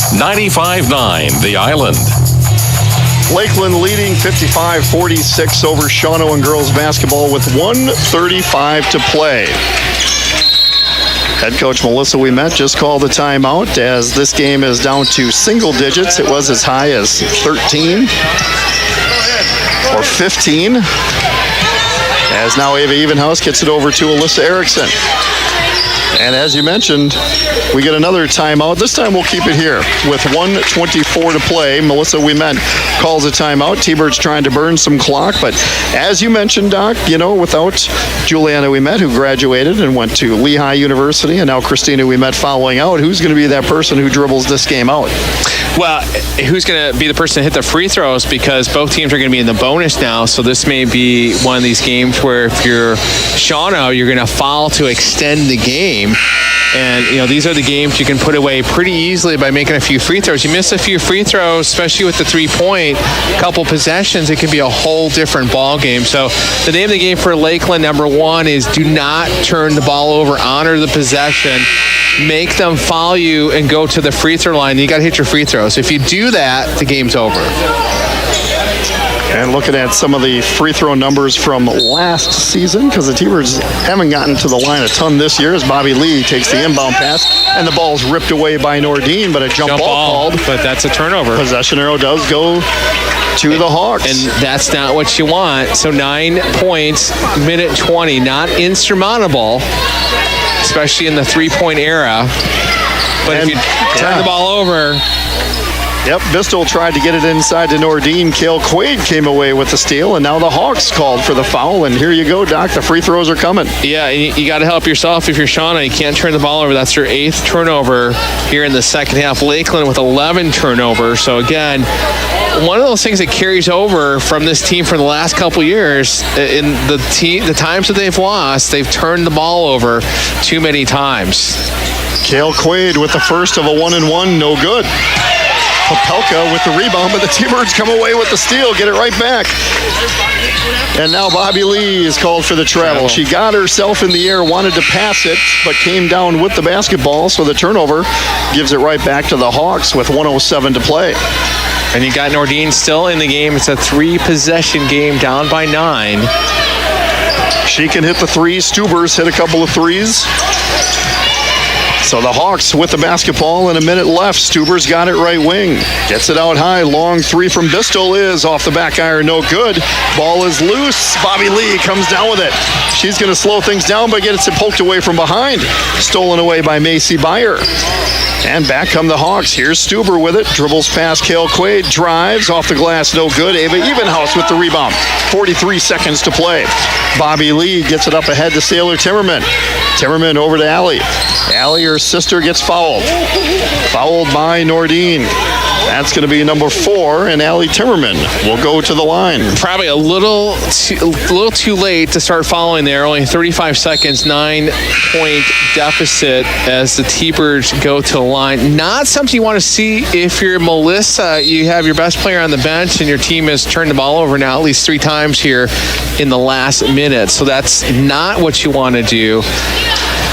95.9 The Island. Lakeland leading 55-46 over Shawano and girls basketball with 1:35 to play. Head coach Melissa Ouimet just called a timeout as this game is down to single digits. It was as high as 13 or 15. As now Ava Evenhouse gets it over to Alyssa Erickson. And as you mentioned, we get another timeout. This time we'll keep it here with 1:24 to play. Melissa Ouimet calls a timeout. T-Bird's trying to burn some clock, but as you mentioned, Doc, without Juliana Ouimet, who graduated and went to Lehigh University, and now Christina Ouimet following out, who's going to be that person who dribbles this game out? Well, who's going to be the person to hit the free throws? Because both teams are going to be in the bonus now, so this may be one of these games where if you're Shawano, you're going to foul to extend the game. And, these are the games you can put away pretty easily by making a few free throws. You miss a few free throws, especially with the three-point, couple possessions, it can be a whole different ball game. So the name of the game for Lakeland, number one, is do not turn the ball over, honor the possession, make them foul you and go to the free throw line. You got to hit your free throws. If you do that, the game's over. And looking at some of the free throw numbers from last season, because the T-Birds haven't gotten to the line a ton this year, as Bobby Lee takes the inbound pass, and the ball's ripped away by Nordine, but a jump ball called. But that's a turnover. Possession arrow does go to the Hawks. And that's not what you want. So 9 points, minute 20, not insurmountable, especially in the three-point era. But if you turn the ball over... Yep, Bristol tried to get it inside to Nordine. Cale Quaid came away with the steal, and now the Hawks called for the foul. And here you go, Doc. The free throws are coming. Yeah, and you got to help yourself if you're Shawano. You can't turn the ball over. That's your 8th turnover here in the second half. Lakeland with 11 turnovers. So, again, one of those things that carries over from this team for the last couple years, in the times that they've lost, they've turned the ball over too many times. Cale Quaid with the first of a 1-and-1, no good. Popelka with the rebound, but the T-Birds come away with the steal, get it right back. And now Bobby Lee is called for the travel. She got herself in the air, wanted to pass it, but came down with the basketball, so the turnover gives it right back to the Hawks with 1:07 to play. And you got Nordine still in the game. It's a 3-possession game, down by 9. She can hit the three. Stubers hit a couple of threes. So the Hawks with the basketball and a minute left. Stuber's got it right wing. Gets it out high. Long three from Bristol is off the back iron. No good. Ball is loose. Bobby Lee comes down with it. She's going to slow things down, but gets it poked away from behind. Stolen away by Macy Byer. And back come the Hawks. Here's Stuber with it. Dribbles past Cale Quaid. Drives off the glass. No good. Ava Evenhouse with the rebound. 43 seconds to play. Bobby Lee gets it up ahead to Sailor Timmerman. Timmerman over to Allie. Allie, her sister, gets fouled. Fouled by Nordine. That's going to be number 4, and Allie Timmerman will go to the line. Probably a little too late to start fouling there. Only 35 seconds, 9-point deficit as the T-Birds go to the line. Not something you want to see if you're Melissa. You have your best player on the bench, and your team has turned the ball over now at least 3 times here in the last minute. So that's not what you want to do.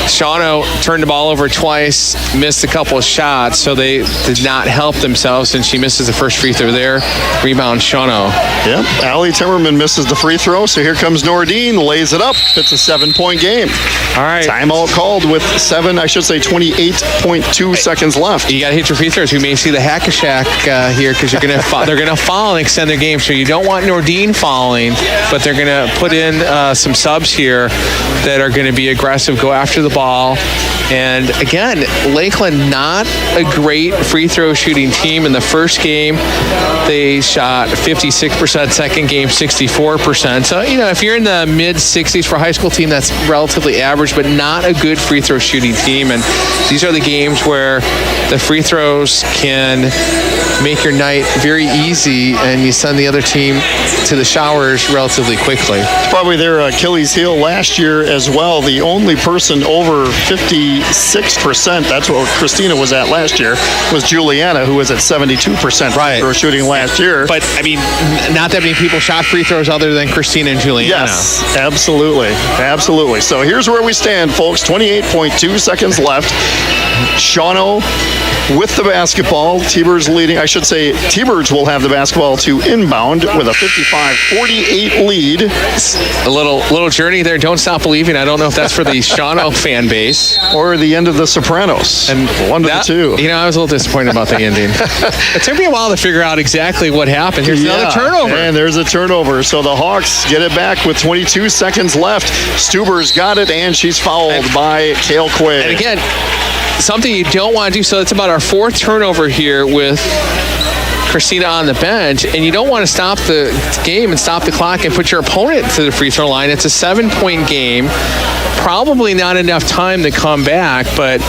Shawano turned the ball over twice, missed a couple of shots, so they did not help themselves, and she misses the first free throw there. Rebound, Shawano. Yep, Allie Timmerman misses the free throw, so here comes Nordine, lays it up. It's a 7-point game. All right. Timeout called with 28.2 seconds left. You got to hit your free throws. We may see the hack-a-shack here because they're going to foul and extend their game, so you don't want Nordine fouling, but they're going to put in some subs here that are going to be aggressive, go after the ball. And again, Lakeland not a great free throw shooting team. In the first game, they shot 56%, second game 64%. So, if you're in the mid-60s for a high school team, that's relatively average, but not a good free throw shooting team. And these are the games where the free throws can make your night very easy, and you send the other team to the showers relatively quickly. It's probably their Achilles heel last year as well. The only person over 56%, that's what Christina was at last year, was Juliana, who was at 72% free throw shooting last year. But, not that many people shot free throws other than Christina and Juliana. Yes, absolutely. Absolutely. So here's where we stand, folks. 28.2 seconds left. Shawano with the basketball. T-Birds leading. I should say T-Birds will have the basketball to inbound with a 55-48 lead. A little journey there. Don't stop believing. I don't know if that's for the Shawano fan base. Or the end of The Sopranos. And one of the two. I was a little disappointed about the ending. It took me a while to figure out exactly what happened. Here's another turnover. And there's a turnover. So the Hawks get it back with 22 seconds left. Stuber's got it, and she's fouled by Kale Quaid. And again, something you don't want to do. So it's about our fourth turnover here with Christina on the bench, and you don't want to stop the game and stop the clock and put your opponent to the free throw line. It's a 7-point game. Probably not enough time to come back, but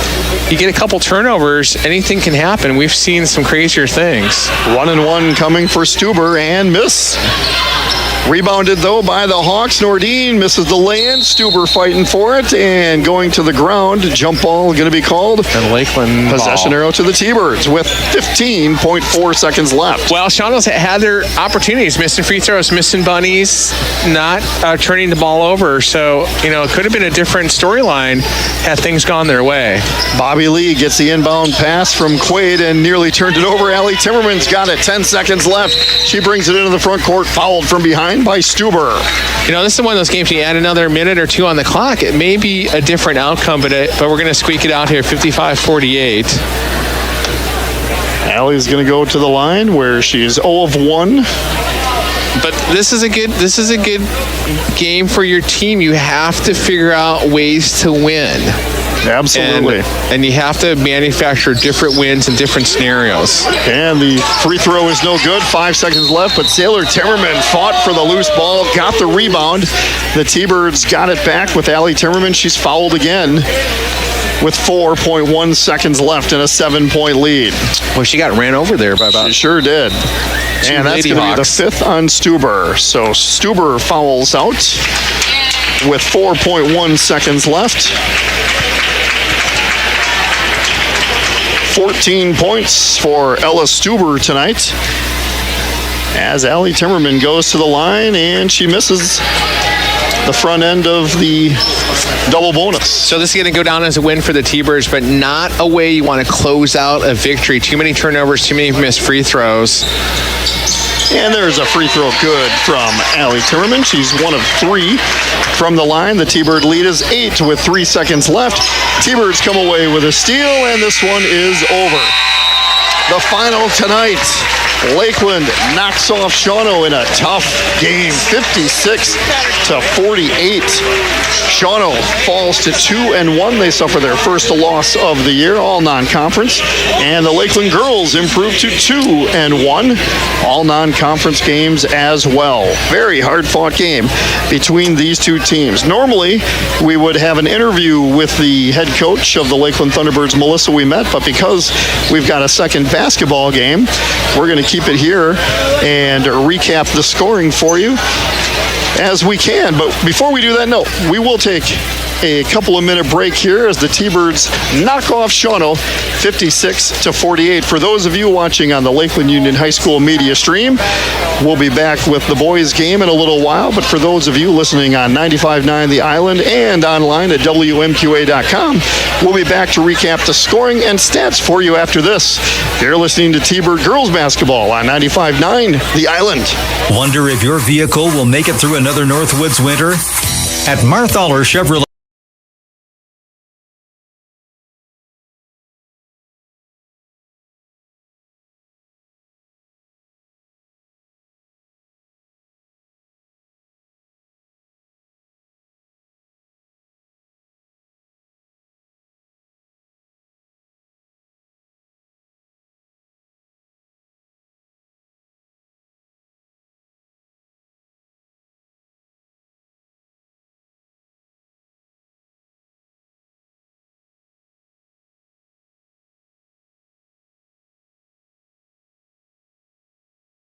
you get a couple turnovers, anything can happen. We've seen some crazier things. 1-and-1 coming for Stuber, and miss. Rebounded, though, by the Hawks. Nordine misses the lay-in. Stuber fighting for it and going to the ground. Jump ball going to be called. And Lakeland possession arrow to the T-Birds with 15.4 seconds left. Well, Shawano's had their opportunities. Missing free throws, missing bunnies, not turning the ball over. So, it could have been a different storyline had things gone their way. Bobby Lee gets the inbound pass from Quaid and nearly turned it over. Allie Timmerman's got it. 10 seconds left. She brings it into the front court, fouled from behind by Stuber. This is one of those games you add another minute or two on the clock. It may be a different outcome, but we're going to squeak it out here, 55-48. Allie's going to go to the line where she's 0 of 1. But this is a good game for your team. You have to figure out ways to win. Absolutely. And you have to manufacture different wins in different scenarios. And the free throw is no good. 5 seconds left, but Sailor Timmerman fought for the loose ball, got the rebound. The T-Birds got it back with Allie Timmerman. She's fouled again with 4.1 seconds left and a 7-point lead. Well, she got ran over there by about... She sure did. And that's going to be the fifth on Stuber. So Stuber fouls out with 4.1 seconds left. 14 points for Ella Stuber tonight as Allie Timmerman goes to the line and she misses the front end of the double bonus. So this is going to go down as a win for the T-Birds, but not a way you want to close out a victory. Too many turnovers, too many missed free throws. And there's a free throw good from Allie Timmerman. She's 1 of 3 from the line. The T-Bird lead is 8 with 3 seconds left. T-Birds come away with a steal, and this one is over. The final tonight. Lakeland knocks off Shawano in a tough game, 56-48. Shawano falls to 2-1. They suffer their first loss of the year, all non-conference. And the Lakeland girls improve to 2-1, all non-conference games as well. Very hard-fought game between these two teams. Normally, we would have an interview with the head coach of the Lakeland Thunderbirds, Melissa Ouimet, but because we've got a second basketball game, we're going to keep it here and recap the scoring for you as we can. But before we do that, no, we will take a couple of minute break here as the T-Birds knock off Shawano 56-48. For those of you watching on the Lakeland Union High School media stream, we'll be back with the boys game in a little while. But for those of you listening on 95.9 The Island and online at WMQA.com, we'll be back to recap the scoring and stats for you after this. You're listening to T-Bird Girls Basketball on 95.9 The Island. Wonder if your vehicle will make it through another Northwoods winter? At Marthaler Chevrolet